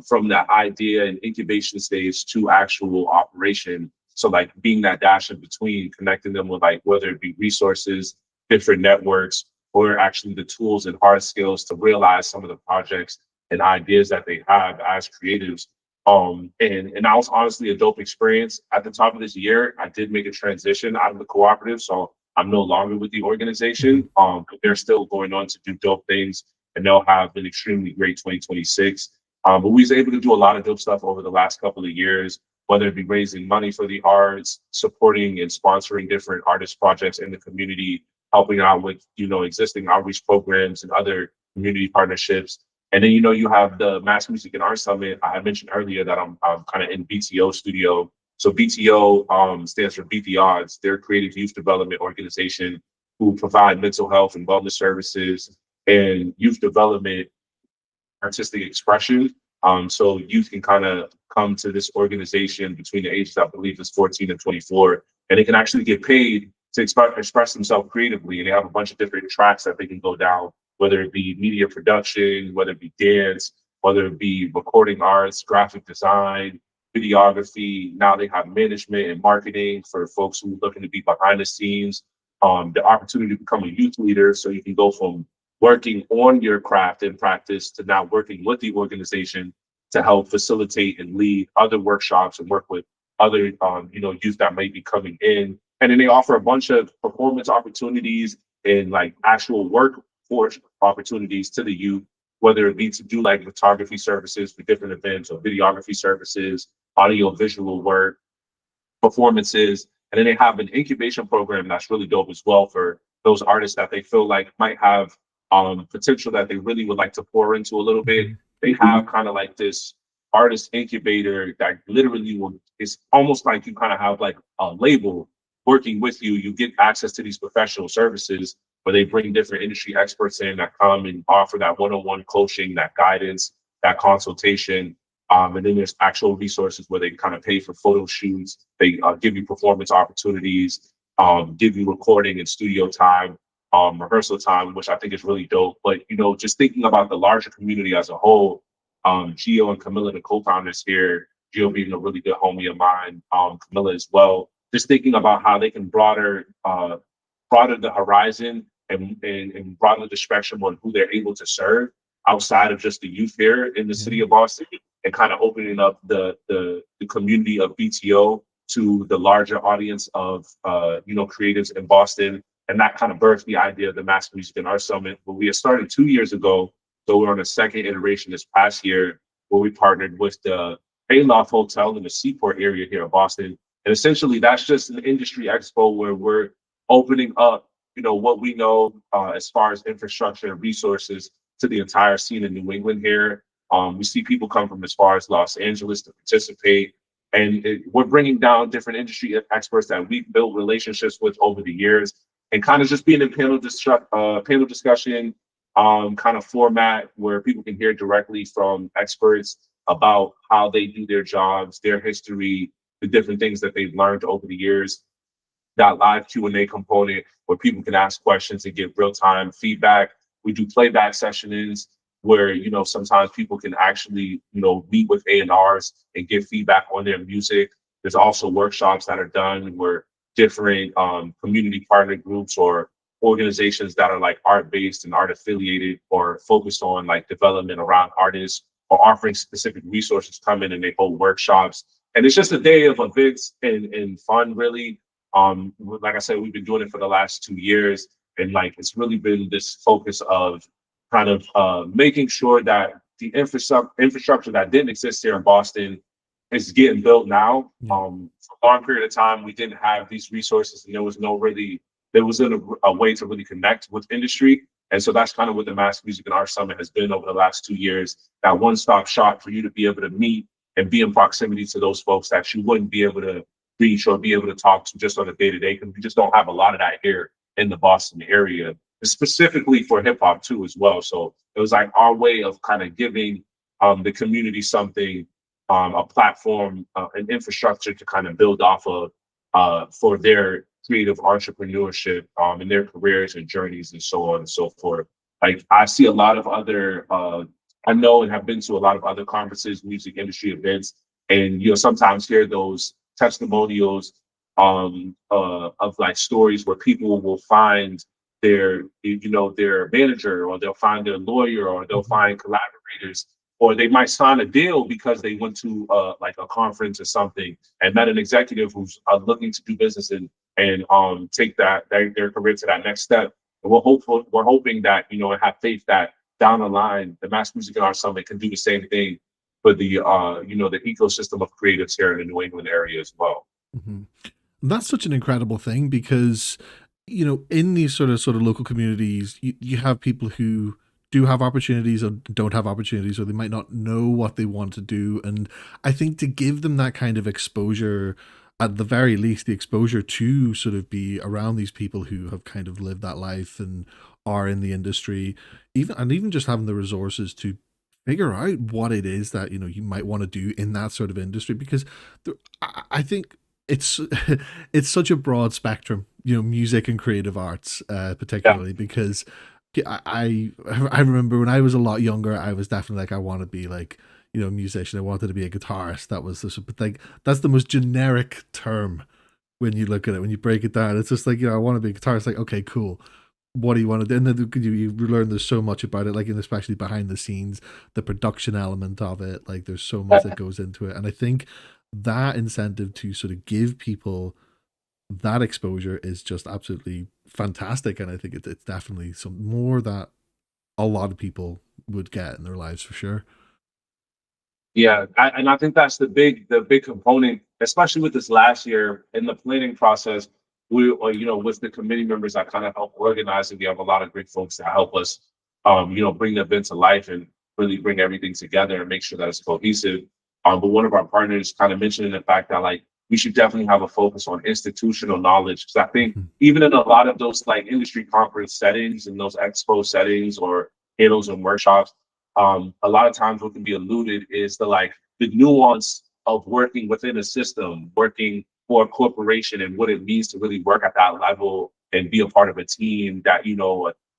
from that idea and incubation stage to actual operation. So like being that dash in between, connecting them with like whether it be resources, different networks, or actually the tools and hard skills to realize some of the projects and ideas that they have as creatives. And that was honestly a dope experience. At the top of this year, I did make a transition out of the cooperative, so I'm no longer with the Mm-hmm. organization. But they're still going on to do dope things, and they'll have an extremely great 2026. But we was able to do a lot of dope stuff over the last couple of years, whether it be raising money for the arts, supporting and sponsoring different artist projects in the community, helping out with existing outreach programs and other community partnerships. And then you have the Mass Music and Art Summit. I mentioned earlier that I'm kind of in BTO studio. So BTO stands for Beat the Odds. They're a creative youth development organization who provide mental health and wellness services and youth development artistic expression. So youth can kind of come to this organization between the ages, I believe, is 14 and 24, and they can actually get paid to express themselves creatively. And they have a bunch of different tracks that they can go down, whether it be media production, whether it be dance, whether it be recording arts, graphic design, videography. Now they have management and marketing for folks who are looking to be behind the scenes. The opportunity to become a youth leader, so you can go from working on your craft and practice to now working with the organization to help facilitate and lead other workshops and work with other youth that may be coming in. And then they offer a bunch of performance opportunities and like actual workforce opportunities to the youth, whether it be to do like photography services for different events or videography services, audio visual work, performances. And then they have an incubation program that's really dope as well for those artists that they feel like might have potential that they really would like to pour into a little bit. Mm-hmm. They have kind of like this artist incubator that literally will, it's almost like you kind of have like a label working with you. You get access to these professional services where they bring different industry experts in that come and offer that one-on-one coaching, that guidance, that consultation. And then there's actual resources where they kind of pay for photo shoots. They give you performance opportunities, give you recording and studio time, rehearsal time, which I think is really dope. But just thinking about the larger community as a whole, Gio and Camilla, the co-founders here, Gio being a really good homie of mine, Camilla as well. Just thinking about how they can broaden the horizon and broaden the spectrum on who they're able to serve outside of just the youth here in the city Yeah. of Boston, and kind of opening up the community of BTO to the larger audience of creatives in Boston. And that kind of birthed the idea of the Mass Music and Art Summit. But we had started 2 years ago, so we're on a second iteration this past year, where we partnered with the Hayloft Hotel in the Seaport area here in Boston. And essentially, that's just an industry expo where we're opening up, what we know as far as infrastructure and resources to the entire scene in New England here. We see people come from as far as Los Angeles to participate, and we're bringing down different industry experts that we've built relationships with over the years, and kind of just being in panel discussion kind of format where people can hear directly from experts about how they do their jobs, their history, the different things that they've learned over the years. That live Q&A component where people can ask questions and get real-time feedback. We do playback sessions where sometimes people can actually meet with A&Rs and give feedback on their music. There's also workshops that are done where different community partner groups or organizations that are like art-based and art affiliated or focused on like development around artists or offering specific resources come in and they hold workshops. And it's just a day of events and fun, really. Like I said, we've been doing it for the last 2 years, and like it's really been this focus of kind of making sure that the infrastructure that didn't exist here in Boston is getting built now. Yeah. For a long period of time, we didn't have these resources, and there wasn't a way to really connect with industry. And so that's kind of what the Mass Music and Art Summit has been over the last 2 years. That one-stop shop for you to be able to meet and be in proximity to those folks that you wouldn't be able to reach or be able to talk to just on a day-to-day, because we just don't have a lot of that here in the Boston area, specifically for hip hop too as well. So it was like our way of kind of giving the community something, a platform, an infrastructure to kind of build off of for their creative entrepreneurship in their careers and journeys and so on and so forth. Like I see a lot of other, I know and have been to a lot of other conferences, music industry events, and sometimes hear those testimonials of like stories where people will find their manager, or they'll find their lawyer, or they'll Mhm. find collaborators, or they might sign a deal because they went to like a conference or something and met an executive who's looking to do business and take their career to that next step. And we're hoping that and have faith that down the line the Mass Music and Art Summit can do the same thing for the ecosystem of creatives here in the New England area as well. Mhm. That's such an incredible thing because in these sort of local communities, you have people who do have opportunities or don't have opportunities, or they might not know what they want to do. And I think to give them that kind of exposure, at the very least, the exposure to sort of be around these people who have kind of lived that life and are in the industry, even just having the resources to figure out what it is that you might want to do in that sort of industry, because I think it's it's such a broad spectrum, music and creative arts, Yeah. particularly because I remember when I was a lot younger, I was definitely like, I want to be like, a musician. I wanted to be a guitarist. That was this, but like that's the most generic term when you look at it. When you break it down, it's just like, I want to be a guitarist. Like, okay, cool. What do you want to do? And then you learn there's so much about it, like, and especially behind the scenes, the production element of it. Like, there's so much that goes into it, and I think that incentive to sort of give people that exposure is just absolutely fantastic. And I think it's definitely some more that a lot of people would get in their lives for sure. Yeah, and I think that's the big component, especially with this last year in the planning process. With the committee members that kind of help organize, and we have a lot of great folks that help us, bring the event to life and really bring everything together and make sure that it's cohesive. But one of our partners kind of mentioned the fact that like we should definitely have a focus on institutional knowledge, because I think Mhm. even in a lot of those like industry conference settings and those expo settings or panels and workshops, a lot of times what can be alluded is the nuance of working within a system, working for a corporation, and what it means to really work at that level and be a part of a team that,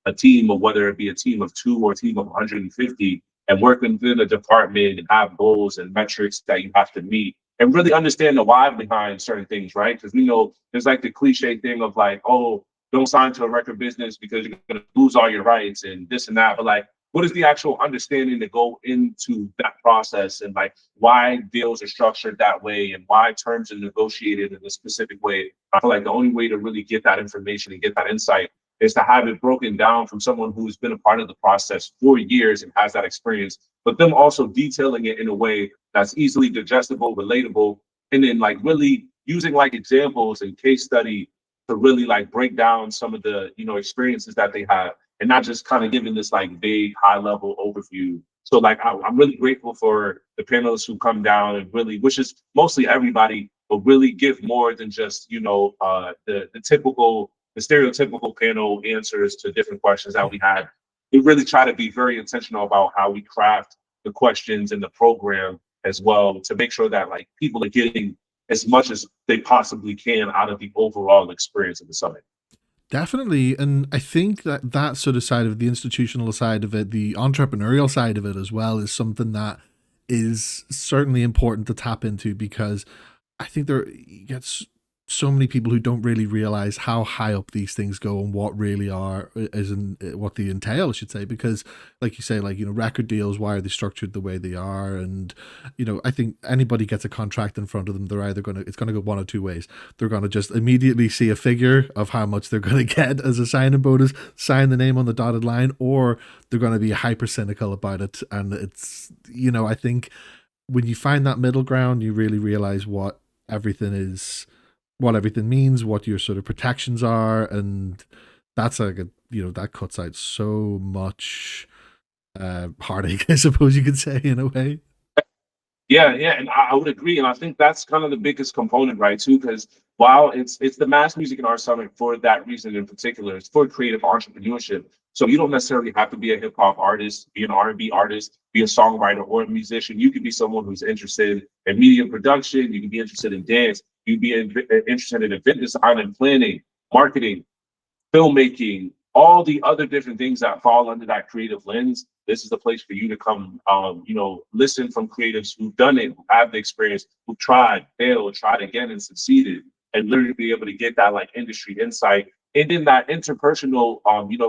a team of whether it be a team of two or a team of 150, and work within a department and have goals and metrics that you have to meet and really understand the why behind certain things, right? Because we know there's like the cliche thing of like, oh, don't sign to a record business because you're going to lose all your rights and this and that. But like, what is the actual understanding to go into that process, and like why deals are structured that way and why terms are negotiated in a specific way? I feel like the only way to really get that information and get that insight is to have it broken down from someone who's been a part of the process for years and has that experience, but them also detailing it in a way that's easily digestible, relatable, and then like really using like examples and case study to really like break down some of the experiences that they have, and not just kind of giving this like vague high level overview. So like I'm really grateful for the panelists who come down and really, which is mostly everybody, but really give more than just the stereotypical panel answers to different questions that we had. We really try to be very intentional about how we craft the questions and the program as well, to make sure that like people are getting as much as they possibly can out of the overall experience of the summit. Definitely. And I think that that sort of side of the institutional side of it, the entrepreneurial side of it as well, is something that is certainly important to tap into, because I think there gets so many people who don't really realize how high up these things go and what really are is in what they entail, I should say. Because like you say, like, record deals, why are they structured the way they are? And I think anybody gets a contract in front of them, they're either it's going to go one or two ways. They're going to just immediately see a figure of how much they're going to get as a signing bonus, sign the name on the dotted line, or they're going to be hyper cynical about it. And it's, I think when you find that middle ground, you really realize everything is what everything means, what your sort of protections are, and that's like that cuts out so much heartache, I suppose you could say, in a way. Yeah, and I would agree, and I think that's kind of the biggest component, right? Too, because while it's the mass music and art summit for that reason in particular, it's for creative entrepreneurship. So you don't necessarily have to be a hip hop artist, be an R&B artist, be a songwriter or a musician. You could be someone who's interested in media production. You can be interested in dance. You'd be interested in event design and planning, marketing, filmmaking, all the other different things that fall under that creative lens. This is the place for you to come, listen from creatives who've done it, who have the experience, who tried, failed, tried again, and succeeded, and literally be able to get that like industry insight, and then that interpersonal,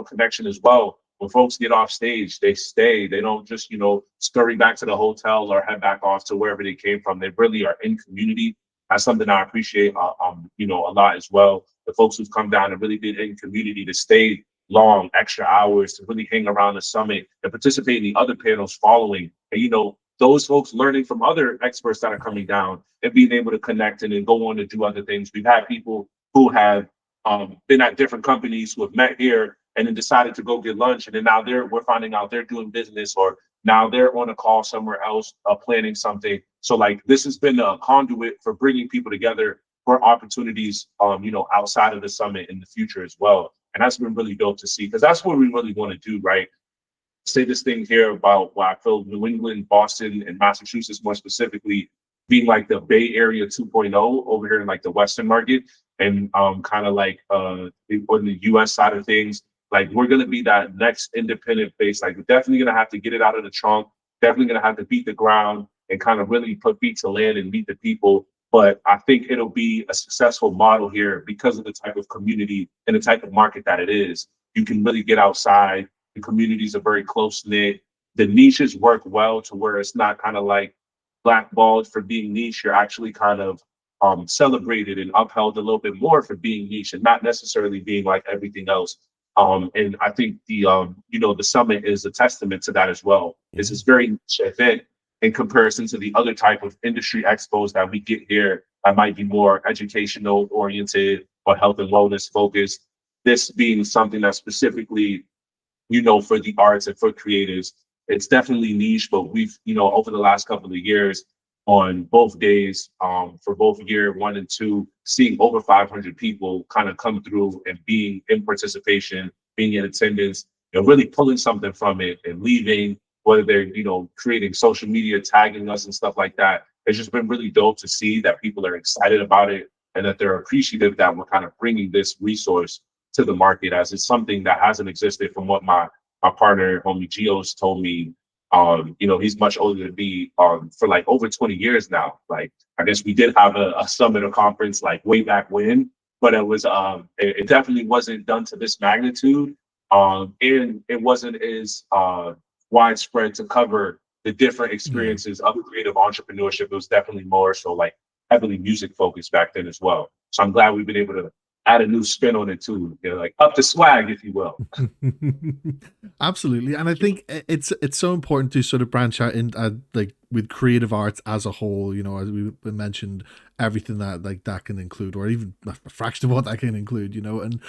connection as well. When folks get off stage, they stay. They don't just, scurry back to the hotel or head back off to wherever they came from. They really are in community. That's something I appreciate, a lot as well. The folks who've come down and really been in community to stay long, extra hours, to really hang around the summit and participate in the other panels following. And, those folks learning from other experts that are coming down and being able to connect and then go on to do other things. We've had people who have been at different companies who have met here and then decided to go get lunch. And then now we're finding out they're doing business, or now they're on a call somewhere else, planning something. So like this has been a conduit for bringing people together for opportunities, outside of the summit in the future as well. And that's been really dope to see, because that's what we really want to do, right? Say this thing here about why I feel New England, Boston, and Massachusetts more specifically being like the Bay Area 2.0 over here in like the Western market, and kind of like on the US side of things, like we're gonna be that next independent base. Like we're definitely gonna have to get it out of the trunk, definitely gonna have to beat the ground and kind of really put feet to land and meet the people. But I think it'll be a successful model here because of the type of community and the type of market that it is. You can really get outside. The communities are very close knit. The niches work well to where it's not kind of like blackballed for being niche. You're actually kind of celebrated and upheld a little bit more for being niche and not necessarily being like everything else. And I think the summit is a testament to that as well. This is very niche event in comparison to the other type of industry expos that we get here that might be more educational oriented or health and wellness focused. This being something that's specifically, for the arts and for creatives, it's definitely niche, but we've, over the last couple of years on both days, for both year 1 and 2, seeing over 500 people kind of come through and being in participation, being in attendance, really pulling something from it and leaving whether they're, creating social media, tagging us and stuff like that. It's just been really dope to see that people are excited about it and that they're appreciative that we're kind of bringing this resource to the market, as it's something that hasn't existed from what my partner, homie Geo's told me. He's much older than me, for like over 20 years now. Like, I guess we did have a summit or conference like way back when, but it definitely wasn't done to this magnitude. And it wasn't as widespread to cover the different Yeah. experiences of creative entrepreneurship. It was definitely more so like heavily music focused back then as well. So I'm glad we've been able to add a new spin on it too, like up the swag, if you will. Absolutely, and I think it's so important to sort of branch out in like with creative arts as a whole. You know, as we mentioned, everything that like that can include, or even a fraction of what that can include. You know, and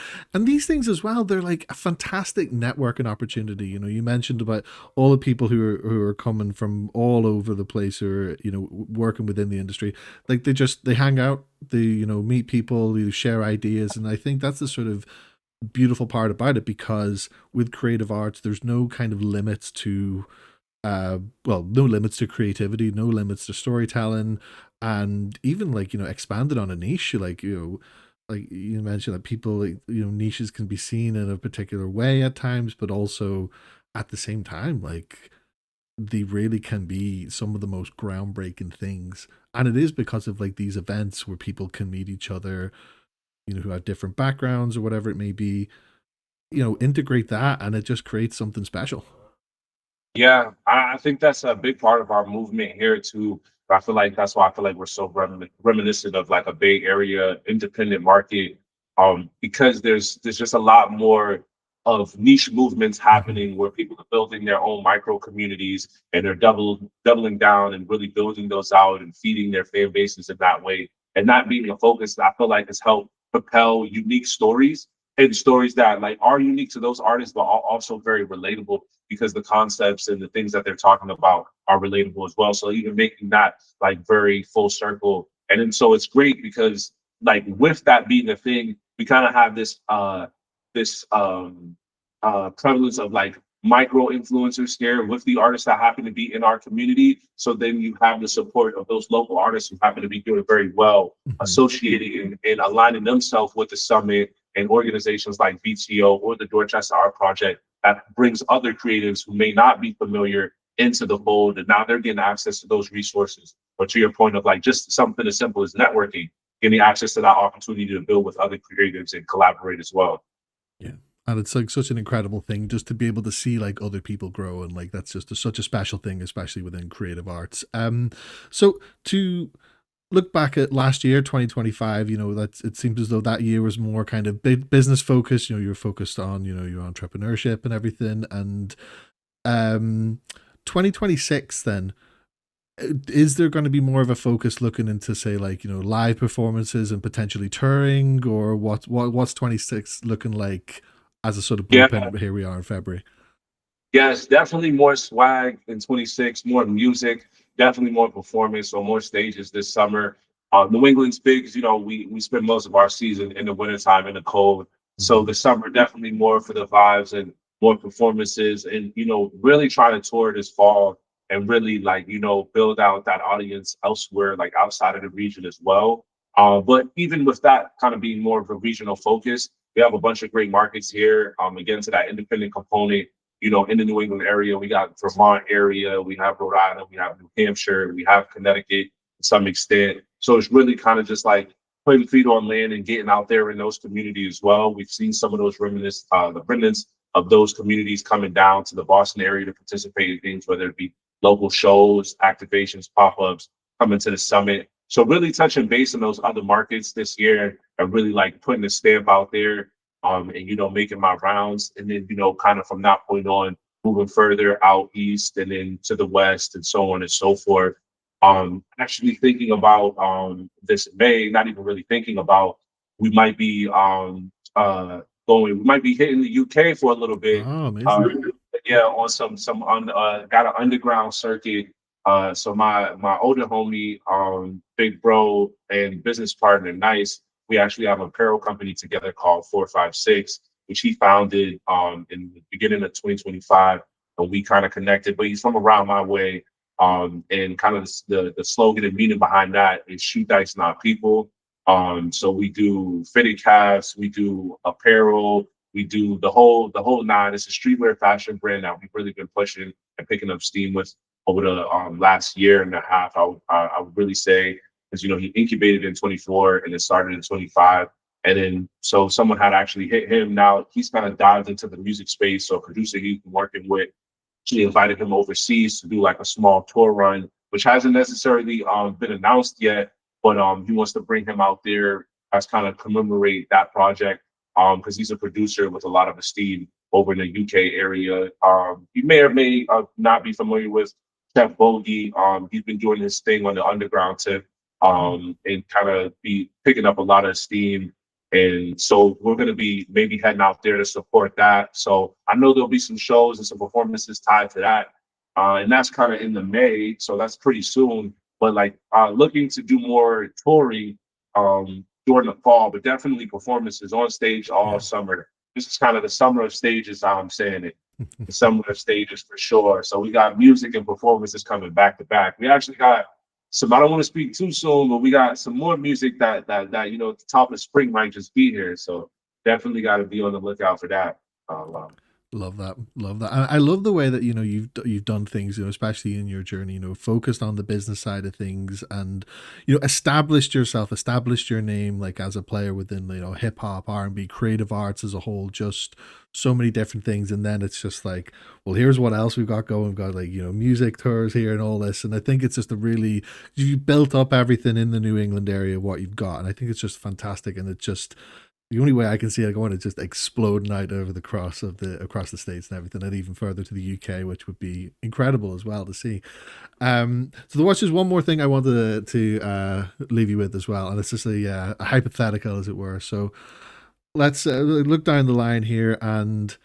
these things as well. They're like a fantastic networking opportunity. You know, you mentioned about all the people who are coming from all over the place, or working within the industry. Like they hang out, they meet people, they share ideas, and I think that's the sort of beautiful part about it, because with creative arts there's no kind of limits to no limits to creativity, no limits to storytelling, and even like expanded on a niche, like like you mentioned that people, like niches can be seen in a particular way at times, but also at the same time, like they really can be some of the most groundbreaking things. And it is because of like these events where people can meet each other, who have different backgrounds or whatever it may be, integrate that, and it just creates something special. Yeah, I think that's a big part of our movement here too. I feel like that's why I feel like we're so reminiscent of like a Bay Area independent market, because there's just a lot more of niche movements Mm-hmm. happening where people are building their own micro communities and they're doubling down and really building those out and feeding their fan bases in that way. And that being a focus, I feel like has helped propel unique stories and stories that like are unique to those artists, but are also very relatable because the concepts and the things that they're talking about are relatable as well. So even making that like very full circle. And then so it's great because like with that being a thing, we kind of have this prevalence of like micro influencers here with the artists that happen to be in our community. So then you have the support of those local artists who happen to be doing very well, Mm-hmm. associating and aligning themselves with the summit and organizations like VTO or the Dorchester Art Project that brings other creatives who may not be familiar into the fold, and now they're getting access to those resources. But to your point of like just something as simple as networking, getting access to that opportunity to build with other creatives and collaborate as well. Yeah. And it's like such an incredible thing just to be able to see like other people grow, and like that's just such a special thing, especially within creative arts. So to look back at last year, 2025, that it seems as though that year was more kind of big business focused. You were focused on your entrepreneurship and everything. And um 2026 then, is there going to be more of a focus looking into, say, like live performances and potentially touring, or what's 26 looking like as a sort of Yeah, blueprint? Here we are in February. yes, definitely more swag in 26, more music, definitely more performance, so more stages this summer. New England's big, we spend most of our season in the wintertime in the cold. So Mm-hmm. the summer definitely more for the vibes and more performances and really trying to tour this fall and really like, build out that audience elsewhere, like outside of the region as well. But even with that kind of being more of a regional focus, we have a bunch of great markets here. Again, to that independent component, in the New England area, we got Vermont area, we have Rhode Island, we have New Hampshire, we have Connecticut to some extent. So it's really kind of just like putting feet on land and getting out there in those communities as well. We've seen some of those the remnants of those communities coming down to the Boston area to participate in things, whether it be local shows, activations, pop-ups, coming to the summit. So really touching base on those other markets this year and really like putting a stamp out there, and making my rounds, and then kind of from that point on, moving further out east and then to the west and so on and so forth. Actually thinking about this May, not even really thinking about, we might be we might be hitting the UK for a little bit. Oh, amazing. Um, yeah, on got an underground circuit. So my older homie, big bro and business partner, Nice, we actually have an apparel company together called 456, which he founded in the beginning of 2025. and we kind of connected. But he's from around my way. And kind of the slogan and meaning behind that is shoot dice, not people. So we do fitted caps, we do apparel, we do the whole nine. It's a streetwear fashion brand that we've really been pushing and picking up steam with over the last year and a half. I would really say, because he incubated in 24 and it started in 25. And then so someone had actually hit him. Now he's kind of dived into the music space. So a producer he's been working with, she invited him overseas to do like a small tour run, which hasn't necessarily been announced yet, but he wants to bring him out there as kind of commemorate that project because he's a producer with a lot of esteem over in the UK area. You may or may not be familiar with Chef Bogey. He's been doing his thing on the underground tip and kind of be picking up a lot of steam. And so we're going to be maybe heading out there to support that. So I know there'll be some shows and some performances tied to that. And that's kind of in the May. So that's pretty soon. But like looking to do more touring during the fall, but definitely performances on stage all Yeah. summer. This is kind of the summer of stages, how I'm saying it. The summer of stages for sure. So we got music and performances coming back to back. We actually got some, I don't want to speak too soon, but we got some more music that at the top of spring might just be here. So definitely got to be on the lookout for that. Love that, love that. I love the way that you've done things, especially in your journey. Focused on the business side of things, and established yourself, established your name, like as a player within hip hop, R&B, creative arts as a whole. Just so many different things, and then it's just like, well, here's what else we've got going. We've got like music tours here and all this, and I think it's just a really, you built up everything in the New England area what you've got, and I think it's just fantastic, and it's just the only way I can see it going is just exploding out over the across the states and everything, and even further to the UK, which would be incredible as well to see. So there was just one more thing I wanted to leave you with as well, and it's just a hypothetical, as it were. So let's look down the line here, and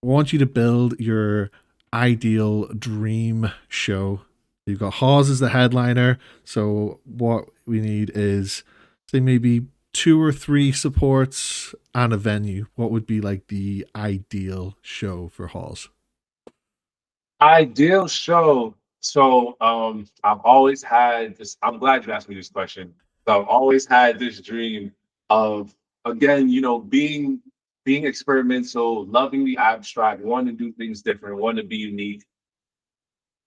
I want you to build your ideal dream show. You've got HAAWSS as the headliner, so what we need is, say, maybe two or three supports and a venue. What would be like the ideal show for HAAWSS? Ideal show. So I've always had this. I'm glad you asked me this question. So I've always had this dream of again, being experimental, loving the abstract, wanting to do things different, wanting to be unique,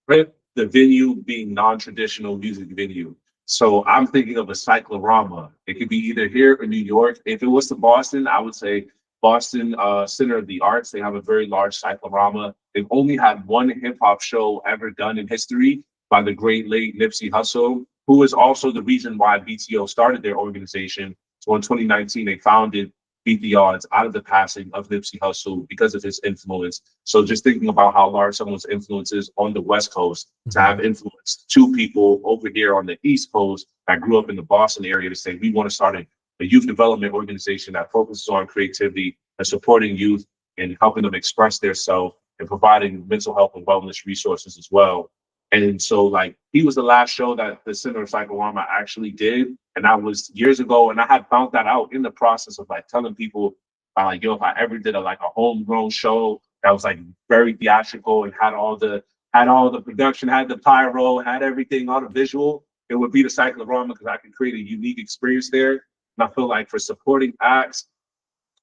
with the venue being non-traditional music venue. So I'm thinking of a cyclorama. It could be either here or New York. If it was to Boston, I would say Boston Center of the Arts. They have a very large cyclorama. They've only had one hip hop show ever done in history by the great late Nipsey Hussle, who is also the reason why BTO started their organization. So in 2019, they founded Beat the Odds out of the passing of Nipsey Hussle because of his influence. So just thinking about how large someone's influence is on the West Coast to Mm-hmm. have influenced two people over here on the East Coast that grew up in the Boston area to say, we want to start a youth development organization that focuses on creativity and supporting youth and helping them express their self and providing mental health and wellness resources as well. And so, like, he was the last show that the Center of Psychorama actually did. And that was years ago. And I had found that out in the process of like telling people, like, if I ever did a homegrown show that was like very theatrical and had all the production, had the pyro, had everything, all the visual, it would be the Cyclorama because I could create a unique experience there. And I feel like for supporting acts,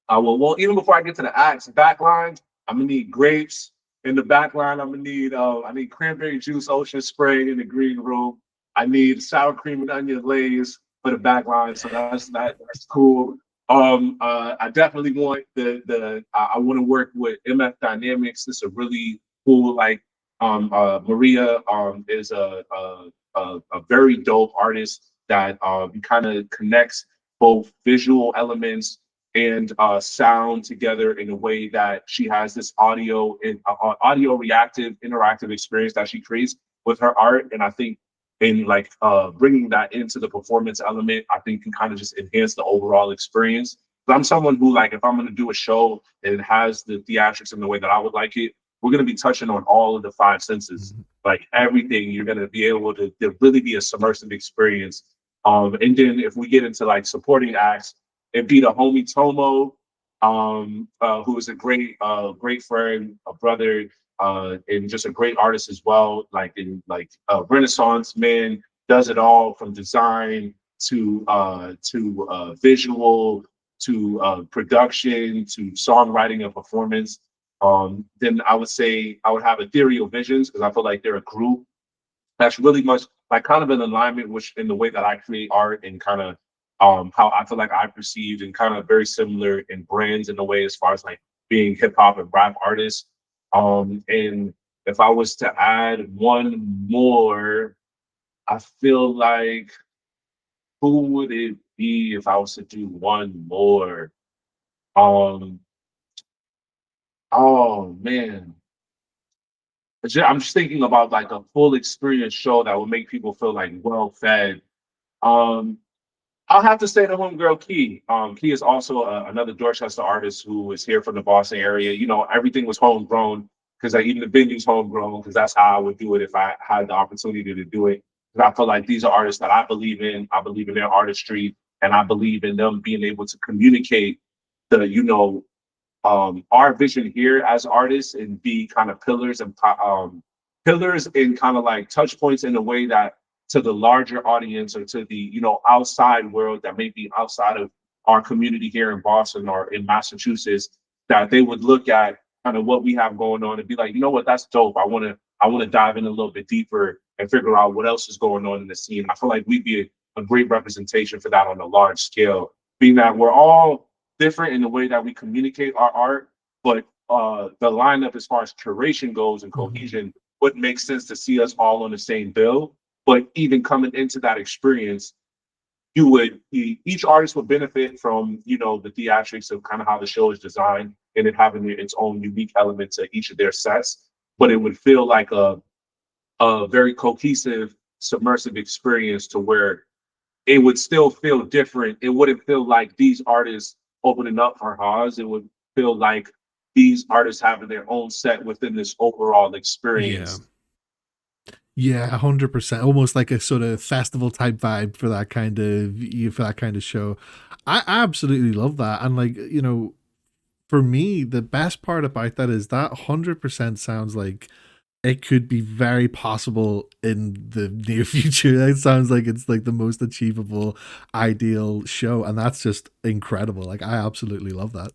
well, even before I get to the acts, backline, I'm gonna need grapes in the backline. I need cranberry juice, ocean spray in the green room. I need sour cream and onion glaze for the backline. So that's cool. I definitely want I want to work with MF Dynamics. This is a really cool Maria is a very dope artist that kind of connects both visual elements and sound together in a way that she has this audio and audio reactive interactive experience that she creates with her art. And I think in bringing that into the performance element, I think can kind of just enhance the overall experience. But I'm someone who, like, if I'm going to do a show and it has the theatrics in the way that I would like it, we're going to be touching on all of the five senses, Mm-hmm. like everything. You're going to be able to really be a submersive experience. And then if we get into like supporting acts, it'd be the homie Tomo, who is a great friend, a brother. and just a great artist as well. Like in like Renaissance man, does it all from design to visual to production to songwriting and performance. Then I would say I would have Ethereal Visions because I feel like they're a group that's really much like kind of in alignment with in the way that I create art and kind of how I feel like I perceived and kind of very similar in brands in a way as far as like being hip hop and rap artists. And if I was to add one more, I feel like who would it be if I was to do one more? Um, oh man, I'm just thinking about like a full experience show that would make people feel like well fed. Um, I'll have to say the homegirl Key. Key is also another Dorchester artist who is here from the Boston area. You know, everything was homegrown because like, even the venue's homegrown because that's how I would do it if I had the opportunity to do it. Because I feel like these are artists that I believe in. I believe in their artistry, and I believe in them being able to communicate the, our vision here as artists and be kind of pillars and kind of like touch points in a way that to the larger audience or to the outside world that may be outside of our community here in Boston or in Massachusetts, that they would look at kind of what we have going on and be like, you know what, that's dope. I want to dive in a little bit deeper and figure out what else is going on in the scene. I feel like we'd be a great representation for that on a large scale, being that we're all different in the way that we communicate our art, but the lineup as far as curation goes and cohesion would make sense to see us all on the same bill. But even coming into that experience, each artist would benefit from the theatrics of kind of how the show is designed and it having its own unique element to each of their sets. But it would feel like a very cohesive, submersive experience to where it would still feel different. It wouldn't feel like these artists opening up for HAAWWS. It would feel like these artists having their own set within this overall Yeah. experience. Yeah, 100%. Almost like a sort of festival type vibe for that kind of show. I absolutely love that. And like, for me, the best part about that is that 100% sounds like it could be very possible in the near future. It sounds like it's like the most achievable, ideal show. And that's just incredible. Like, I absolutely love that.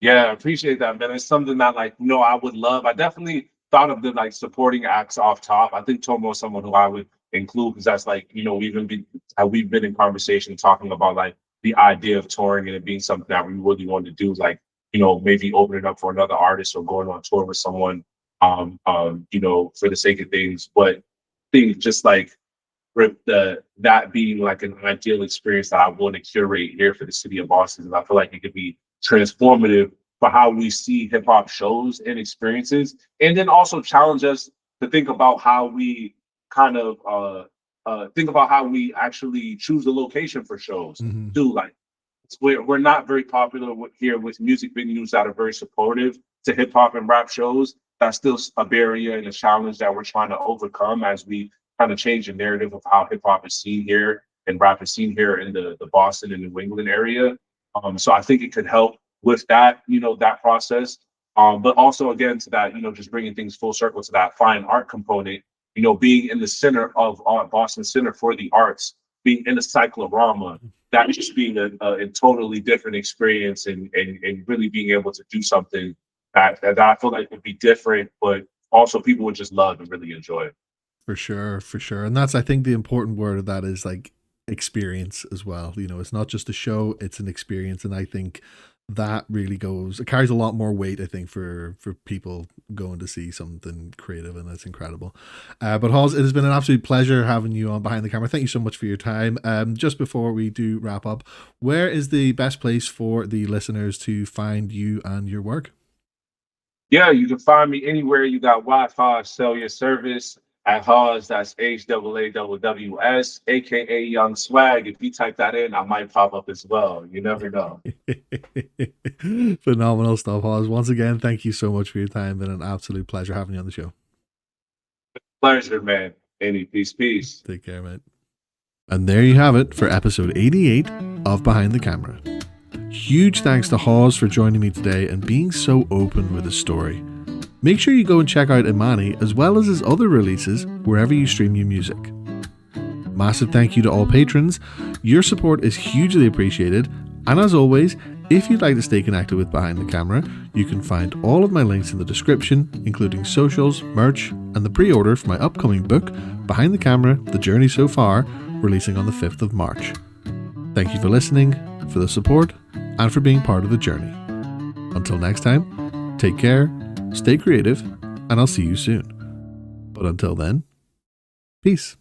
Yeah, I appreciate that, man. It's something that, like, I would love. I definitely thought of the like supporting acts off top. I think Tomo is someone who I would include because that's like, we've been in conversation talking about like the idea of touring and it being something that we really want to do, like, maybe opening up for another artist or going on tour with someone, for the sake of things. But I think just like that being like an ideal experience that I want to curate here for the city of Boston. And I feel like it could be transformative for how we see hip hop shows and experiences, and then also challenge us to think about how we kind of think about how we actually choose the location for shows Mm-hmm. too. Like we're not very popular here with music venues that are very supportive to hip hop and rap shows. That's still a barrier and a challenge that we're trying to overcome as we kind of change the narrative of how hip hop is seen here and rap is seen here in the Boston and New England area. So I think it could help with that, that process. But also again to that, just bringing things full circle to that fine art component, being in the center of Boston Center for the Arts, being in the cyclorama, that just being a totally different experience and really being able to do something that I feel like would be different, but also people would just love and really enjoy. For sure, for sure. And that's, I think, the important word of that is like experience as well. It's not just a show, it's an experience. And I think that really it carries a lot more weight, I think, for people going to see something creative, and that's incredible. But HAAWWS, it has been an absolute pleasure having you on behind the camera. Thank you so much for your time. Just before we do wrap up, where is the best place for the listeners to find you and your work? Yeah, you can find me anywhere you got Wi-Fi cellular service at HAAWS. That's HAAWWS, aka Young Swag. If you type that in, I might pop up as well. You never know. Phenomenal stuff, HAAWWS. Once again, thank you so much for your time. Been an absolute pleasure having you on the show. Pleasure, man. Any peace, peace. Take care, mate. And there you have it for episode 88 of Behind the Camera. Huge thanks to HAAWWS for joining me today and being so open with his story. Make sure you go and check out IMANI as well as his other releases wherever you stream your music. Massive thank you to all patrons. Your support is hugely appreciated, and as always, if you'd like to stay connected with Behind the Camera, you can find all of my links in the description, including socials, merch, and the pre-order for my upcoming book, Behind the Camera, The Journey So Far, releasing on the 5th of March. Thank you for listening, for the support, and for being part of the journey. Until next time, take care, stay creative, and I'll see you soon. But until then, peace.